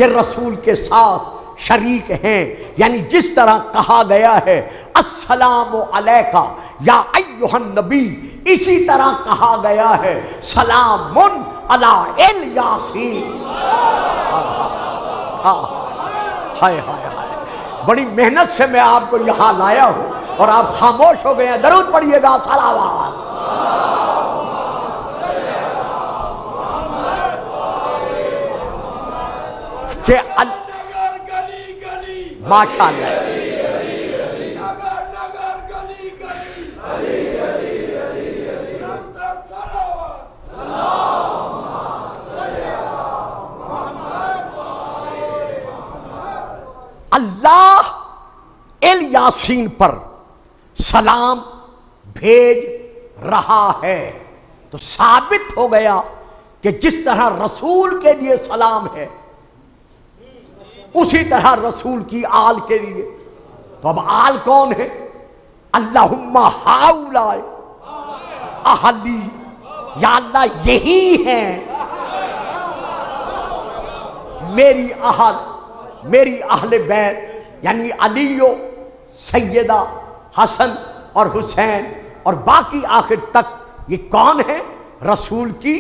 یہ رسول کے ساتھ شریک ہیں، یعنی جس طرح کہا گیا ہے السلام علیکہ یا ایھا النبی، اسی طرح کہا گیا ہے سلام علی الیاسین۔ ہائے ہائے ہائے، بڑی محنت سے میں آپ کو یہاں لایا ہوں اور آپ خاموش ہو گئے ہیں۔ درود پڑھیے گا، صلوات۔ کہ ماشاءاللہ اللہ الیاسین پر سلام بھیج رہا ہے، تو ثابت ہو گیا کہ جس طرح رسول کے لیے سلام ہے اسی طرح رسول کی آل کے لیے۔ تو اب آل کون ہے؟ اللہم ہؤلاء اہلی، یا اللہ یہی ہیں میری میری اہل بیت، یعنی علی و سیدہ حسن اور حسین اور باقی آخر تک۔ یہ کون ہیں؟ رسول کی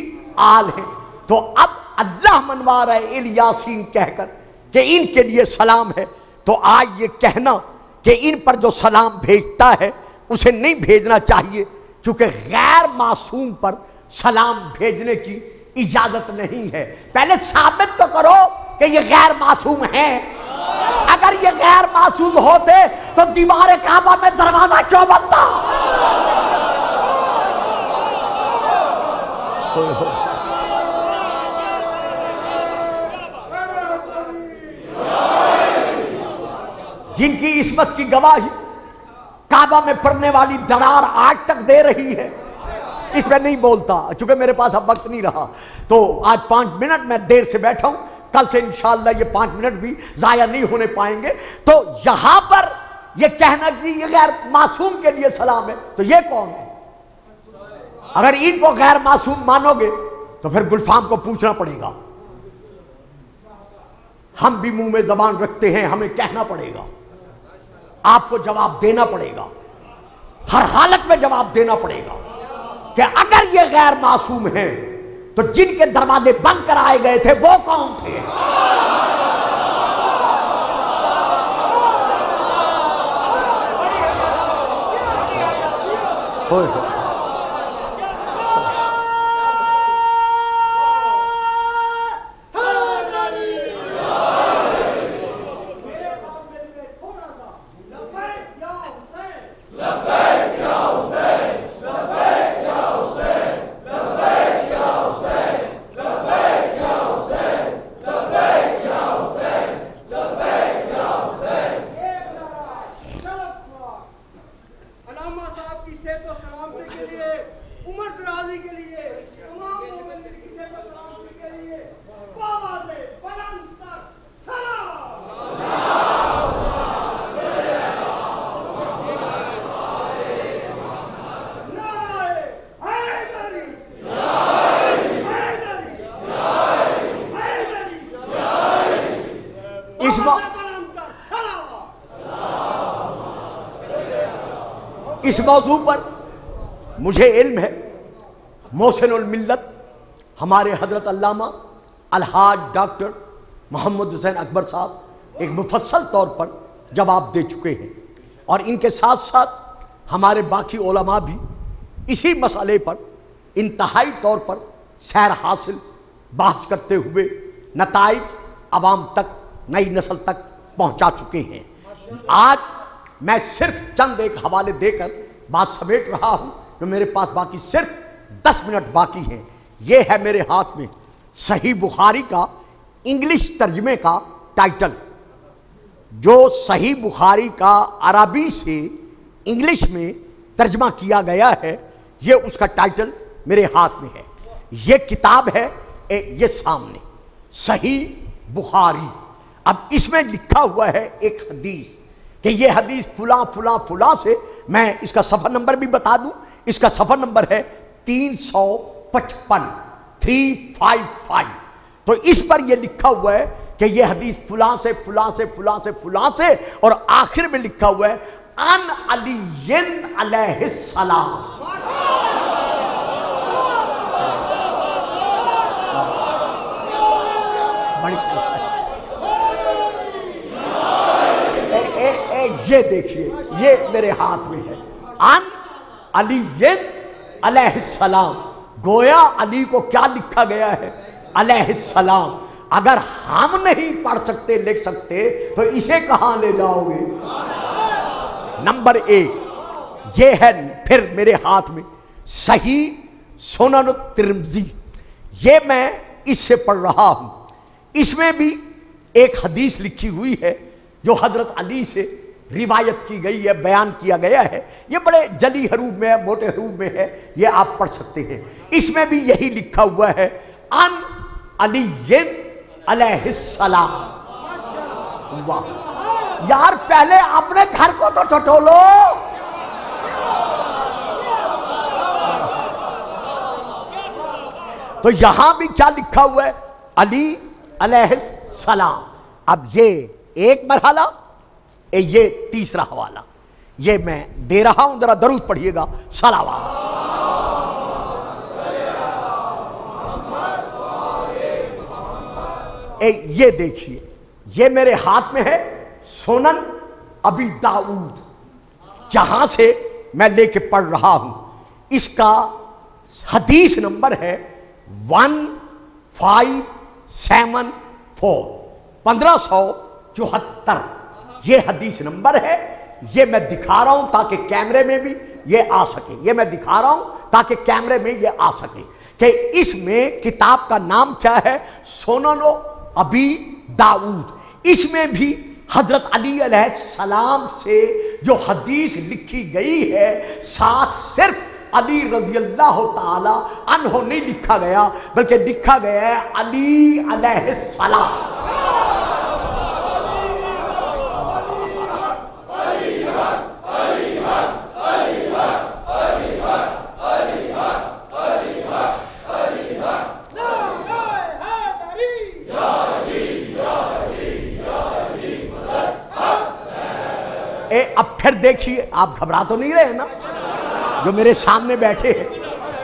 آل ہیں۔ تو اب اللہ منوا رہا ہے الیاسین کہہ کر کہ ان کے لیے سلام ہے، تو آج یہ کہنا کہ ان پر جو سلام بھیجتا ہے اسے نہیں بھیجنا چاہیے، چونکہ غیر معصوم پر سلام بھیجنے کی اجازت نہیں ہے۔ پہلے ثابت تو کرو کہ یہ غیر معصوم ہیں۔ اگر یہ غیر معصوم ہوتے تو دیوار کعبہ میں دروازہ کیوں بنتا؟ جن کی عصمت کی گواہی کعبہ میں پڑنے والی درار آج تک دے رہی ہے، اس پہ نہیں بولتا چونکہ میرے پاس اب وقت نہیں رہا، تو آج 5 منٹ میں دیر سے بیٹھا ہوں، کل سے انشاءاللہ یہ 5 منٹ بھی ضائع نہیں ہونے پائیں گے۔ تو یہاں پر یہ کہنا کہ یہ غیر معصوم کے لیے سلام ہے، تو یہ کون ہے؟ اگر ان کو غیر معصوم مانو گے تو پھر گلفام کو پوچھنا پڑے گا، ہم بھی منہ میں زبان رکھتے ہیں، ہمیں کہنا پڑے گا، آپ کو جواب دینا پڑے گا، ہر حالت میں جواب دینا پڑے گا کہ اگر یہ غیر معصوم ہیں تو جن کے دروازے بند کرائے گئے تھے وہ کون تھے؟ اس موضوع پر مجھے علم ہے، محسن الملت ہمارے حضرت علامہ الحاج ڈاکٹر محمد حسین اکبر صاحب ایک مفصل طور پر جواب دے چکے ہیں، اور ان کے ساتھ ساتھ ہمارے باقی علماء بھی اسی مسئلے پر انتہائی طور پر سیر حاصل بحث کرتے ہوئے نتائج عوام تک، نئی نسل تک پہنچا چکے ہیں۔ آج میں صرف چند ایک حوالے دے کر بات سمیٹ رہا ہوں، جو میرے پاس باقی صرف 10 منٹ باقی ہیں۔ یہ ہے میرے ہاتھ میں صحیح بخاری کا انگلش ترجمے کا ٹائٹل، جو صحیح بخاری کا عربی سے انگلش میں ترجمہ کیا گیا ہے، یہ اس کا ٹائٹل میرے ہاتھ میں ہے۔ یہ کتاب ہے یہ سامنے، صحیح بخاری۔ اب اس میں لکھا ہوا ہے ایک حدیث کہ یہ حدیث فلاں فلاں فلاں سے، میں اس کا صفحہ نمبر بھی بتا دوں، اس کا صفحہ نمبر ہے 355 355۔ تو اس پر یہ لکھا ہوا ہے کہ یہ حدیث فلاں سے فلاں سے فلاں سے فلاں سے، اور آخر میں لکھا ہوا ہے ان علی علیہ السلام۔ یہ دیکھیے، یہ میرے ہاتھ میں ہے، ان علی علیہ السلام۔ گویا علی کو کیا لکھا گیا ہے؟ علیہ السلام۔ اگر ہم نہیں پڑھ سکتے لکھ سکتے تو اسے کہاں لے جاؤ گے؟ نمبر 1 یہ ہے پھر میرے ہاتھ میں صحیح سنن الترمذی، یہ میں اس سے پڑھ رہا ہوں۔ اس میں بھی ایک حدیث لکھی ہوئی ہے جو حضرت علی سے روایت کی گئی ہے، بیان کیا گیا ہے۔ یہ بڑے جلی حروف میں ہے، موٹے حروف میں ہے، یہ آپ پڑھ سکتے ہیں۔ اس میں بھی یہی لکھا ہوا ہے ان علی علیہ السلام۔ واہ یار، پہلے اپنے گھر کو تو ٹٹولو۔ تو یہاں بھی کیا لکھا ہوا ہے؟ علی علیہ السلام۔ اب یہ ایک مرحلہ، یہ تیسرا حوالہ، یہ میں دے رہا ہوں، ذرا درود پڑھیے گا، صلوات۔ یہ دیکھیے، یہ میرے ہاتھ میں ہے سنن ابی داؤد، جہاں سے میں لے کے پڑھ رہا ہوں، اس کا حدیث نمبر ہے 1574، 1574 یہ حدیث نمبر ہے۔ یہ میں دکھا رہا ہوں تاکہ کیمرے میں بھی یہ آ سکے، یہ میں دکھا رہا ہوں تاکہ کیمرے میں یہ آ سکے کہ اس میں کتاب کا نام کیا ہے، سنن ابی داؤد۔ اس میں بھی حضرت علی علیہ السلام سے جو حدیث لکھی گئی ہے، ساتھ صرف علی رضی اللہ تعالی عنہ نہیں لکھا گیا، بلکہ لکھا گیا ہے علی علیہ السلام۔ اب پھر دیکھیے، آپ گھبرا تو نہیں رہے نا جو میرے سامنے بیٹھے ہیں؟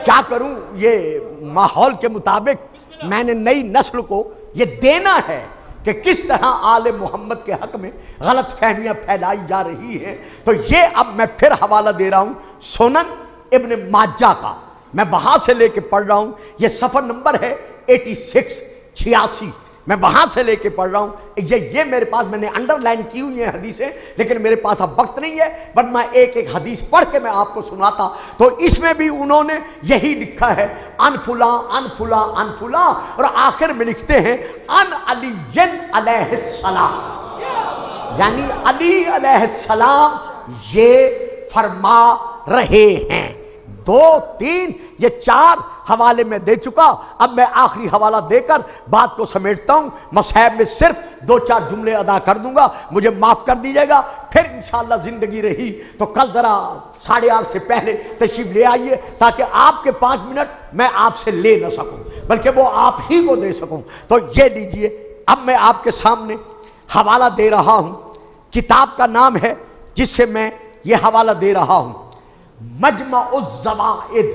کیا کروں، یہ ماحول کے مطابق میں نے نئی نسل کو یہ دینا ہے کہ کس طرح آل محمد کے حق میں غلط فہمیاں پھیلائی جا رہی ہیں۔ تو یہ اب میں پھر حوالہ دے رہا ہوں سنن ابن ماجہ کا، میں وہاں سے لے کے پڑھ رہا ہوں، یہ صفحہ نمبر ہے 86، میں وہاں سے لے کے پڑھ رہا ہوں۔ یہ میرے پاس، میں نے انڈر لائن کی ہوئی ہیں حدیثیں، لیکن میرے پاس اب وقت نہیں ہے، ورنہ ایک ایک حدیث پڑھ کے میں آپ کو سناتا۔ تو اس میں بھی انہوں نے یہی لکھا ہے، ان فلاں ان فلاں ان فلاں، اور آخر میں لکھتے ہیں ان علی علیہ السلام، یعنی علی علیہ السلام یہ فرما رہے ہیں۔ 2 3 یہ 4 حوالے میں دے چکا، اب میں آخری حوالہ دے کر بات کو سمیٹتا ہوں۔ مصحف میں صرف 2-4 جملے ادا کر دوں گا، مجھے معاف کر دیجیے گا، پھر انشاءاللہ زندگی رہی تو کل ذرا 8:30 سے پہلے تشریف لے آئیے، تاکہ آپ کے 5 منٹ میں آپ سے لے نہ سکوں، بلکہ وہ آپ ہی کو دے سکوں۔ تو یہ لیجئے، اب میں آپ کے سامنے حوالہ دے رہا ہوں، کتاب کا نام ہے جس سے میں یہ حوالہ دے رہا ہوں، مجمع الزوائد،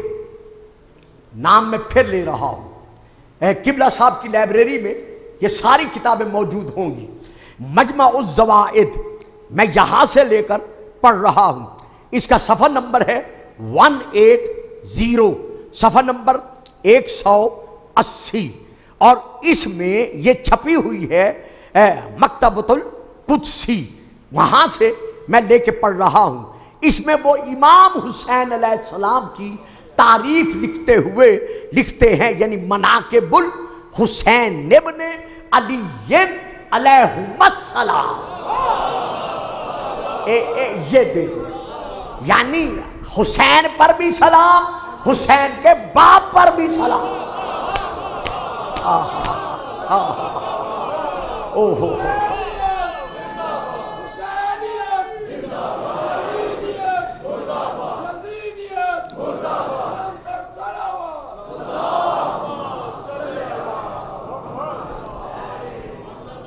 نام میں پھر لے رہا ہوں۔ قبلہ صاحب کی لائبریری میں یہ ساری کتابیں موجود ہوں گی۔ مجمع الزوائد میں یہاں سے لے کر پڑھ رہا ہوں، اس کا صفحہ نمبر ہے 180، صفحہ نمبر 180، اور اس میں یہ چھپی ہوئی ہے مکتبۃ القدسی، وہاں سے میں لے کے پڑھ رہا ہوں۔ اس میں وہ امام حسین علیہ السلام کی تعریف لکھتے ہوئے لکھتے ہیں، یعنی مناقب الحسین ابن علی علیہم السلام۔ یہ دیکھو، یعنی حسین پر بھی سلام، حسین کے باپ پر بھی سلام۔ اوہو،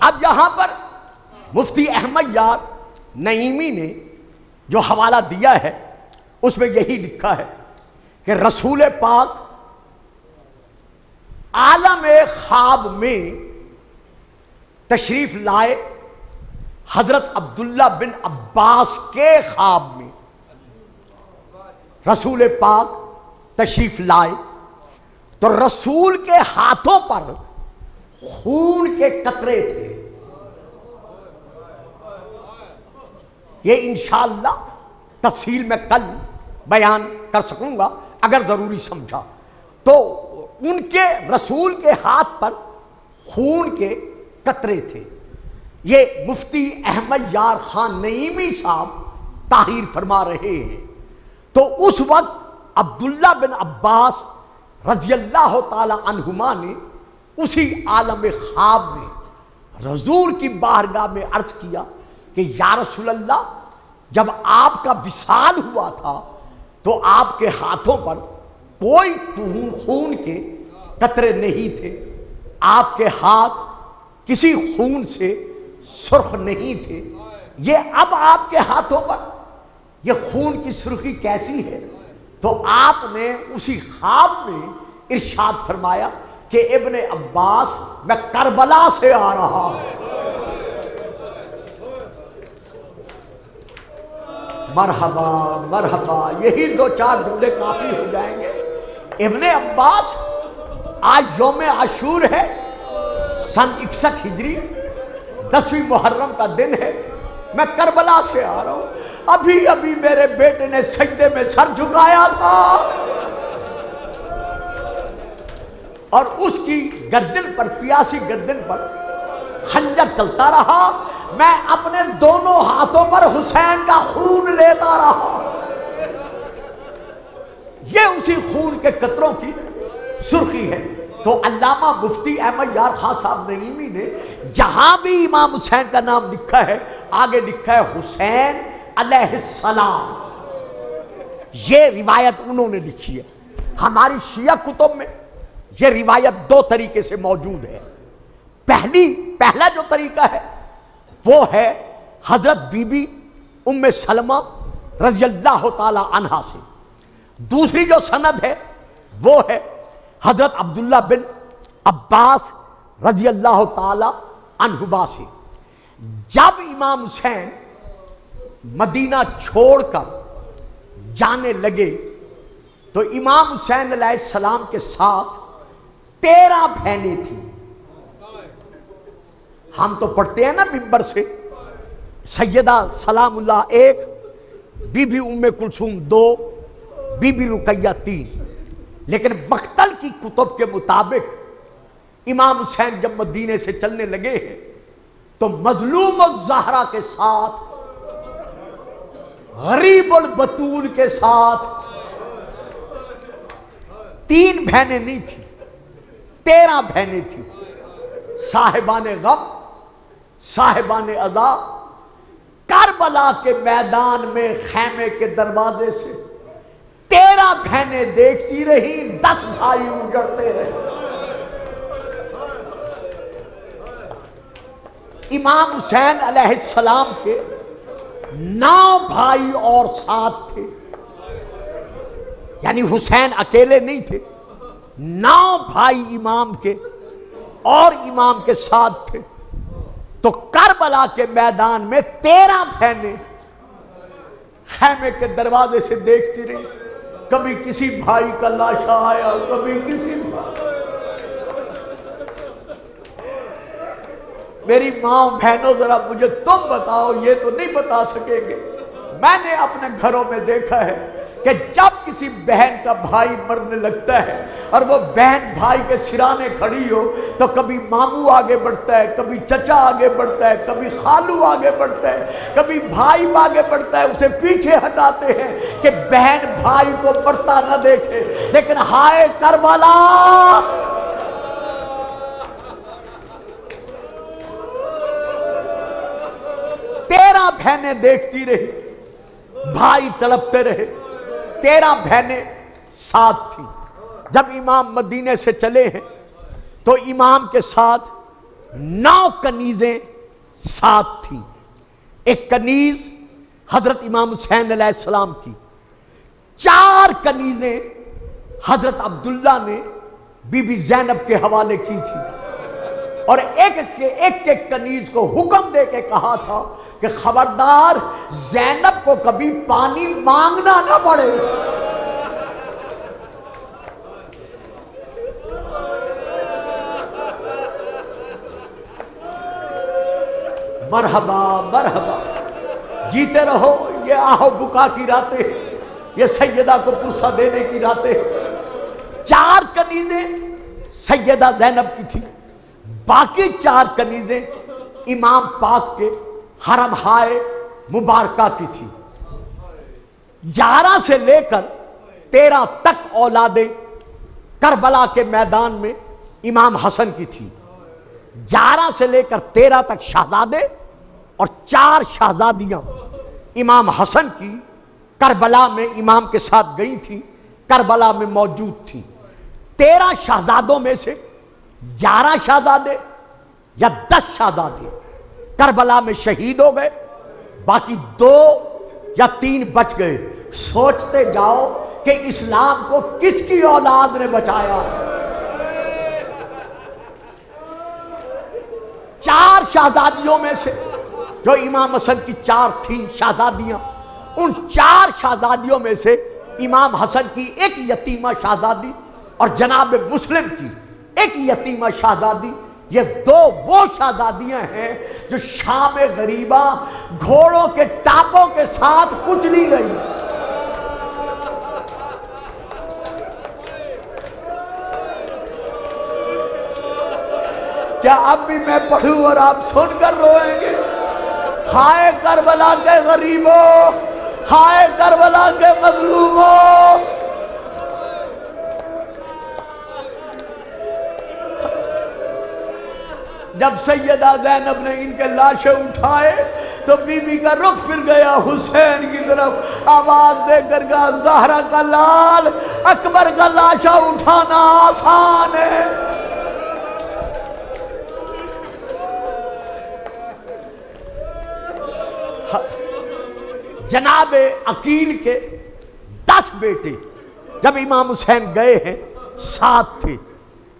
اب یہاں پر مفتی احمد یار نعیمی نے جو حوالہ دیا ہے اس میں یہی لکھا ہے کہ رسول پاک عالم خواب میں تشریف لائے، حضرت عبداللہ بن عباس کے خواب میں رسول پاک تشریف لائے، تو رسول کے ہاتھوں پر خون کے قطرے تھے۔ یہ انشاءاللہ تفصیل میں کل بیان کر سکوں گا اگر ضروری سمجھا۔ تو ان کے رسول کے ہاتھ پر خون کے قطرے تھے۔ یہ مفتی احمد یار خان نعیمی صاحب تحریر فرما رہے ہیں۔ تو اس وقت عبداللہ بن عباس رضی اللہ تعالی عنہما نے اسی عالم خواب میں حضور کی بارگاہ میں عرض کیا کہ یا رسول اللہ، جب آپ کا وصال ہوا تھا تو آپ کے ہاتھوں پر کوئی خون کے قطرے نہیں تھے، آپ کے ہاتھ کسی خون سے سرخ نہیں تھے، یہ اب آپ کے ہاتھوں پر یہ خون کی سرخی کیسی ہے؟ تو آپ نے اسی خواب میں ارشاد فرمایا کہ ابن عباس میں کربلا سے آ رہا ہوں۔ مرحبا مرحبا، یہی دو چار جملے کافی ہو جائیں گے۔ ابن عباس، آج یوم عاشور ہے، سن 61 ہجری، 10ویں محرم کا دن ہے، میں کربلا سے آ رہا ہوں۔ ابھی ابھی میرے بیٹے نے سجدے میں سر جھکایا تھا اور اس کی گردن پر، پیاسی گردن پر خنجر چلتا رہا، میں اپنے دونوں ہاتھوں پر حسین کا خون لیتا رہا۔ یہ اسی خون کے قطروں کی سرخی ہے۔ تو علامہ مفتی احمد یار خان صاحب نعیمی نے جہاں بھی امام حسین کا نام لکھا ہے، آگے لکھا ہے حسین علیہ السلام۔ یہ روایت انہوں نے لکھی ہے۔ ہماری شیعہ کتب میں یہ روایت دو طریقے سے موجود ہے۔ پہلا جو طریقہ ہے وہ ہے حضرت بی بی ام سلمہ رضی اللہ تعالی عنہا سے۔ دوسری جو سند ہے وہ ہے حضرت عبداللہ بن عباس رضی اللہ تعالی عنہما سے۔ جب امام حسین مدینہ چھوڑ کر جانے لگے تو امام حسین علیہ السلام کے ساتھ 13 بہنیں تھیں۔ ہم تو پڑھتے ہیں نا ممبر سے، سیدہ سلام اللہ 1، بی بی ام کلثوم 2، بی بی رقیہ 3، لیکن مقتل کی کتب کے مطابق امام حسین جب مدینے سے چلنے لگے ہیں تو مظلوم الزہرا کے ساتھ، غریب البتول کے ساتھ 3 بہنیں نہیں تھیں، 13 بہنیں تھیں۔ صاحبان غم، صاحبان عزا، کربلا کے میدان میں خیمے کے دروازے سے 13 بہنیں دیکھتی رہی، 10 بھائی اجڑتے رہے۔ امام حسین علیہ السلام کے 9 بھائی اور ساتھ تھے، یعنی حسین اکیلے نہیں تھے، 9 بھائی امام کے اور امام کے ساتھ تھے۔ تو کربلا کے میدان میں 13 بہنیں خیمے کے دروازے سے دیکھتی رہی، کبھی کسی بھائی کا لاشا آیا، کبھی کسی بھائی۔ میری ماں بہنوں ذرا مجھے تم بتاؤ، یہ تو نہیں بتا سکیں گے، میں نے اپنے گھروں میں دیکھا ہے کہ جب کسی بہن کا بھائی مرنے لگتا ہے اور وہ بہن بھائی کے سرانے کھڑی ہو تو کبھی ماموں آگے بڑھتا ہے، کبھی چچا آگے بڑھتا ہے، کبھی خالو آگے بڑھتا ہے، کبھی بھائی آگے بڑھتا ہے، اسے پیچھے ہٹاتے ہیں کہ بہن بھائی کو مرتا نہ دیکھے۔ لیکن ہائے کربلا، 13 بہنیں دیکھتی رہی، بھائی تڑپتے رہے، 13 بہنیں ساتھ تھیں۔ جب امام مدینے سے چلے ہیں تو امام کے ساتھ 9 کنیزیں ساتھ تھیں۔ ایک کنیز حضرت امام حسین علیہ السلام کی، 4 کنیزیں حضرت عبداللہ نے بی بی زینب کے حوالے کی تھی، اور ایک کنیز کو حکم دے کے کہا تھا کہ خبردار زینب کو کبھی پانی مانگنا نہ پڑے۔ مرحبا مرحبا، جیتے رہو، یہ آہو بکا کی راتیں، یہ سیدہ کو پرسہ دینے کی راتیں۔ 4 کنیزیں سیدہ زینب کی تھی، باقی 4 کنیزیں امام پاک کے حرم ہائے مبارکہ کی تھی۔ 11 سے لے کر 13 تک اولادیں کربلا کے میدان میں امام حسن کی تھی۔ 11 سے لے کر 13 تک شہزادے اور 4 شہزادیاں امام حسن کی کربلا میں امام کے ساتھ گئی تھی، کربلا میں موجود تھی۔ 13 شہزادوں میں سے 11 شہزادے یا 10 شہزادے کربلا میں شہید ہو گئے، باقی 2 یا 3 بچ گئے۔ سوچتے جاؤ کہ اسلام کو کس کی اولاد نے بچایا ہے۔ 4 شہزادیوں میں سے جو امام حسن کی 4 تھیں شہزادیاں، ان 4 شہزادیوں میں سے امام حسن کی ایک یتیمہ شہزادی اور جناب مسلم کی ایک یتیمہ شہزادی، یہ 2 وہ شہزادیاں ہیں جو شام غریبہ گھوڑوں کے ٹاپوں کے ساتھ کچلی گئی۔ کیا اب بھی میں پڑھوں اور آپ سن کر روئیں گے؟ ہائے کربلا کے غریبوں، ہائے کربلا کے مظلوموں۔ جب سیدہ زینب نے ان کے لاشیں اٹھائے تو بی بی کا رخ پھر گیا حسین کی طرف، آواز دے کر کہا زہرا کا لال، اکبر کا لاشا اٹھانا آسان ہے۔ جناب عقیل کے 10 بیٹے جب امام حسین گئے ہیں 7 تھے،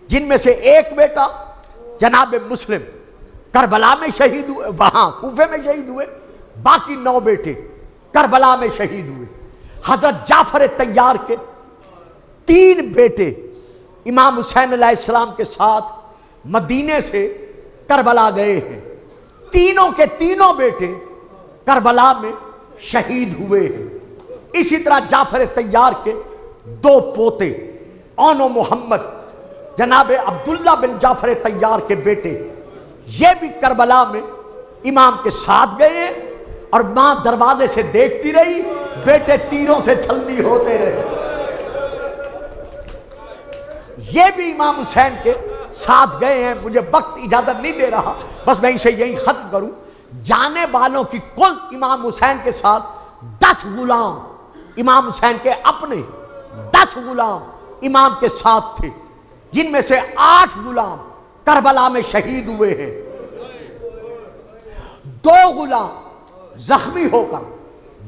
جن میں سے ایک بیٹا جناب مسلم کربلا میں شہید ہوئے، وہاں کوفے میں شہید ہوئے، باقی 9 بیٹے کربلا میں شہید ہوئے۔ حضرت جعفر طیار کے 3 بیٹے امام حسین علیہ السلام کے ساتھ مدینے سے کربلا گئے ہیں، تینوں کے تینوں بیٹے کربلا میں شہید ہوئے ہیں۔ اسی طرح جعفر طیار کے 2 پوتے اون و محمد جناب عبداللہ بن جعفر طیار کے بیٹے، یہ بھی کربلا میں امام کے ساتھ گئے اور ماں دروازے سے دیکھتی رہی، بیٹے تیروں سے چھلنی ہوتے رہے۔ یہ بھی امام حسین کے ساتھ گئے ہیں۔ مجھے وقت اجازت نہیں دے رہا، بس میں اسے یہی ختم کروں۔ جانے والوں کی کل امام حسین کے ساتھ 10 غلام، امام حسین کے اپنے 10 غلام امام کے ساتھ تھے، جن میں سے 8 غلام کربلا میں شہید ہوئے ہیں۔ 2 غلام زخمی ہو کر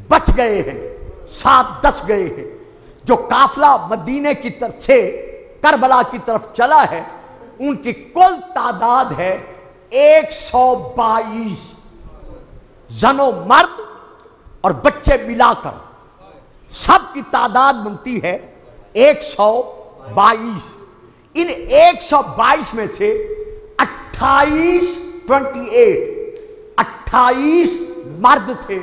بچ گئے ہیں، 7 10 گئے ہیں۔ جو قافلہ مدینے کی طرف سے کربلا کی طرف چلا ہے، ان کی کل تعداد ہے 122، زن و مرد اور بچے ملا کر سب کی تعداد بنتی ہے 122۔ ان 122 میں سے 28 مرد تھے،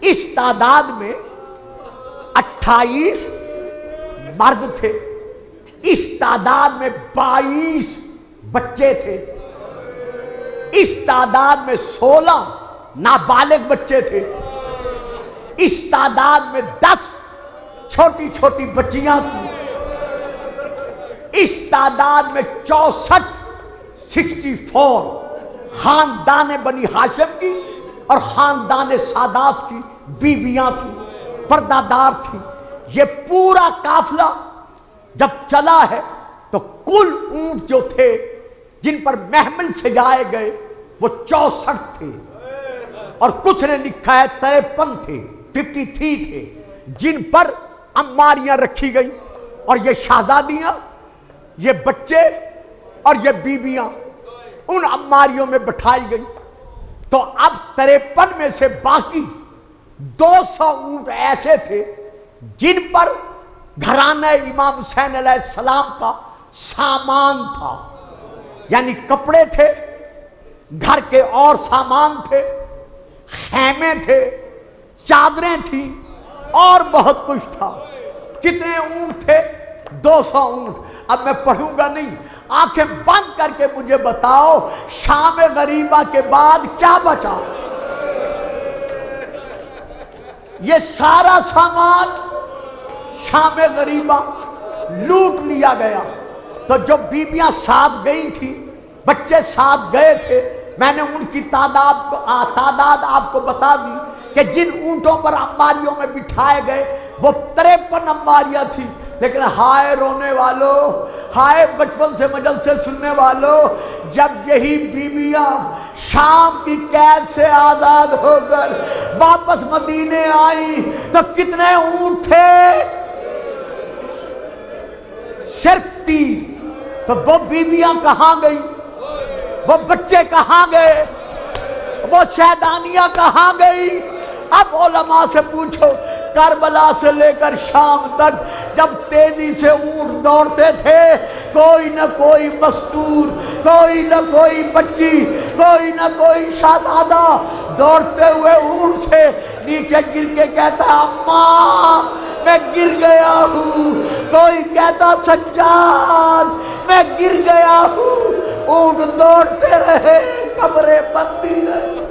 اس تعداد میں 28 مرد تھے، اس تعداد میں 22 بچے تھے، اس تعداد میں 16 نابالغ بچے تھے، اس تعداد میں 10 چھوٹی چھوٹی بچیاں تھیں، اس تعداد میں 64 خاندان بنی ہاشم کی اور خاندان سادات کی بیویاں تھیں، پردہ دار تھیں۔ یہ پورا قافلہ جب چلا ہے تو کل اونٹ جو تھے جن پر محمل سجائے گئے وہ 64 تھے، اور کچھ نے لکھا ہے 53 تھے، 53 تھے، جن پر اماریاں رکھی گئی، اور یہ شہزادیاں، یہ بچے اور یہ بیویاں ان اماریوں میں بٹھائی گئی۔ تو اب 53 میں سے باقی 200 اونٹ ایسے تھے جن پر گھرانہ امام حسین علیہ السلام کا سامان تھا، یعنی کپڑے تھے، گھر کے اور سامان تھے، خیمے تھے، چادریں تھیں اور بہت کچھ تھا۔ کتنے اونٹ تھے؟ 200 اونٹ۔ اب میں پڑھوں گا نہیں، آنکھیں بند کر کے مجھے بتاؤ شام غریبہ کے بعد کیا بچا؟ یہ سارا سامان شام غریبہ لوٹ لیا گیا۔ تو جو بیویاں ساتھ گئی تھیں، بچے ساتھ گئے تھے، میں نے ان کی تعداد آپ کو بتا دی کہ جن اونٹوں پر امباریوں میں بٹھائے گئے وہ 53 امباریاں تھیں۔ لیکن ہائے رونے والوں، ہائے بچپن سے مجلسے سننے والوں، جب یہی بیویاں شام کی قید سے آزاد ہو کر واپس مدینے آئیں تو کتنے اونٹ تھے؟ صرف تیر، تو وہ بیویاں کہاں گئی، وہ بچے کہاں گئے، وہ شہدانیاں کہاں گئی؟ اب علماء سے پوچھو، کربلا سے لے کر شام تک جب تیزی سے اونٹ دوڑتے تھے، کوئی نہ کوئی مستور، کوئی نہ کوئی بچی، کوئی نہ کوئی شہزادہ دوڑتے ہوئے اونٹ سے نیچے گر کے کہتا اماں میں گر گیا ہوں، کوئی کہتا سجاد میں گر گیا ہوں، اونٹ دوڑتے رہے، قبریں بنتی رہی۔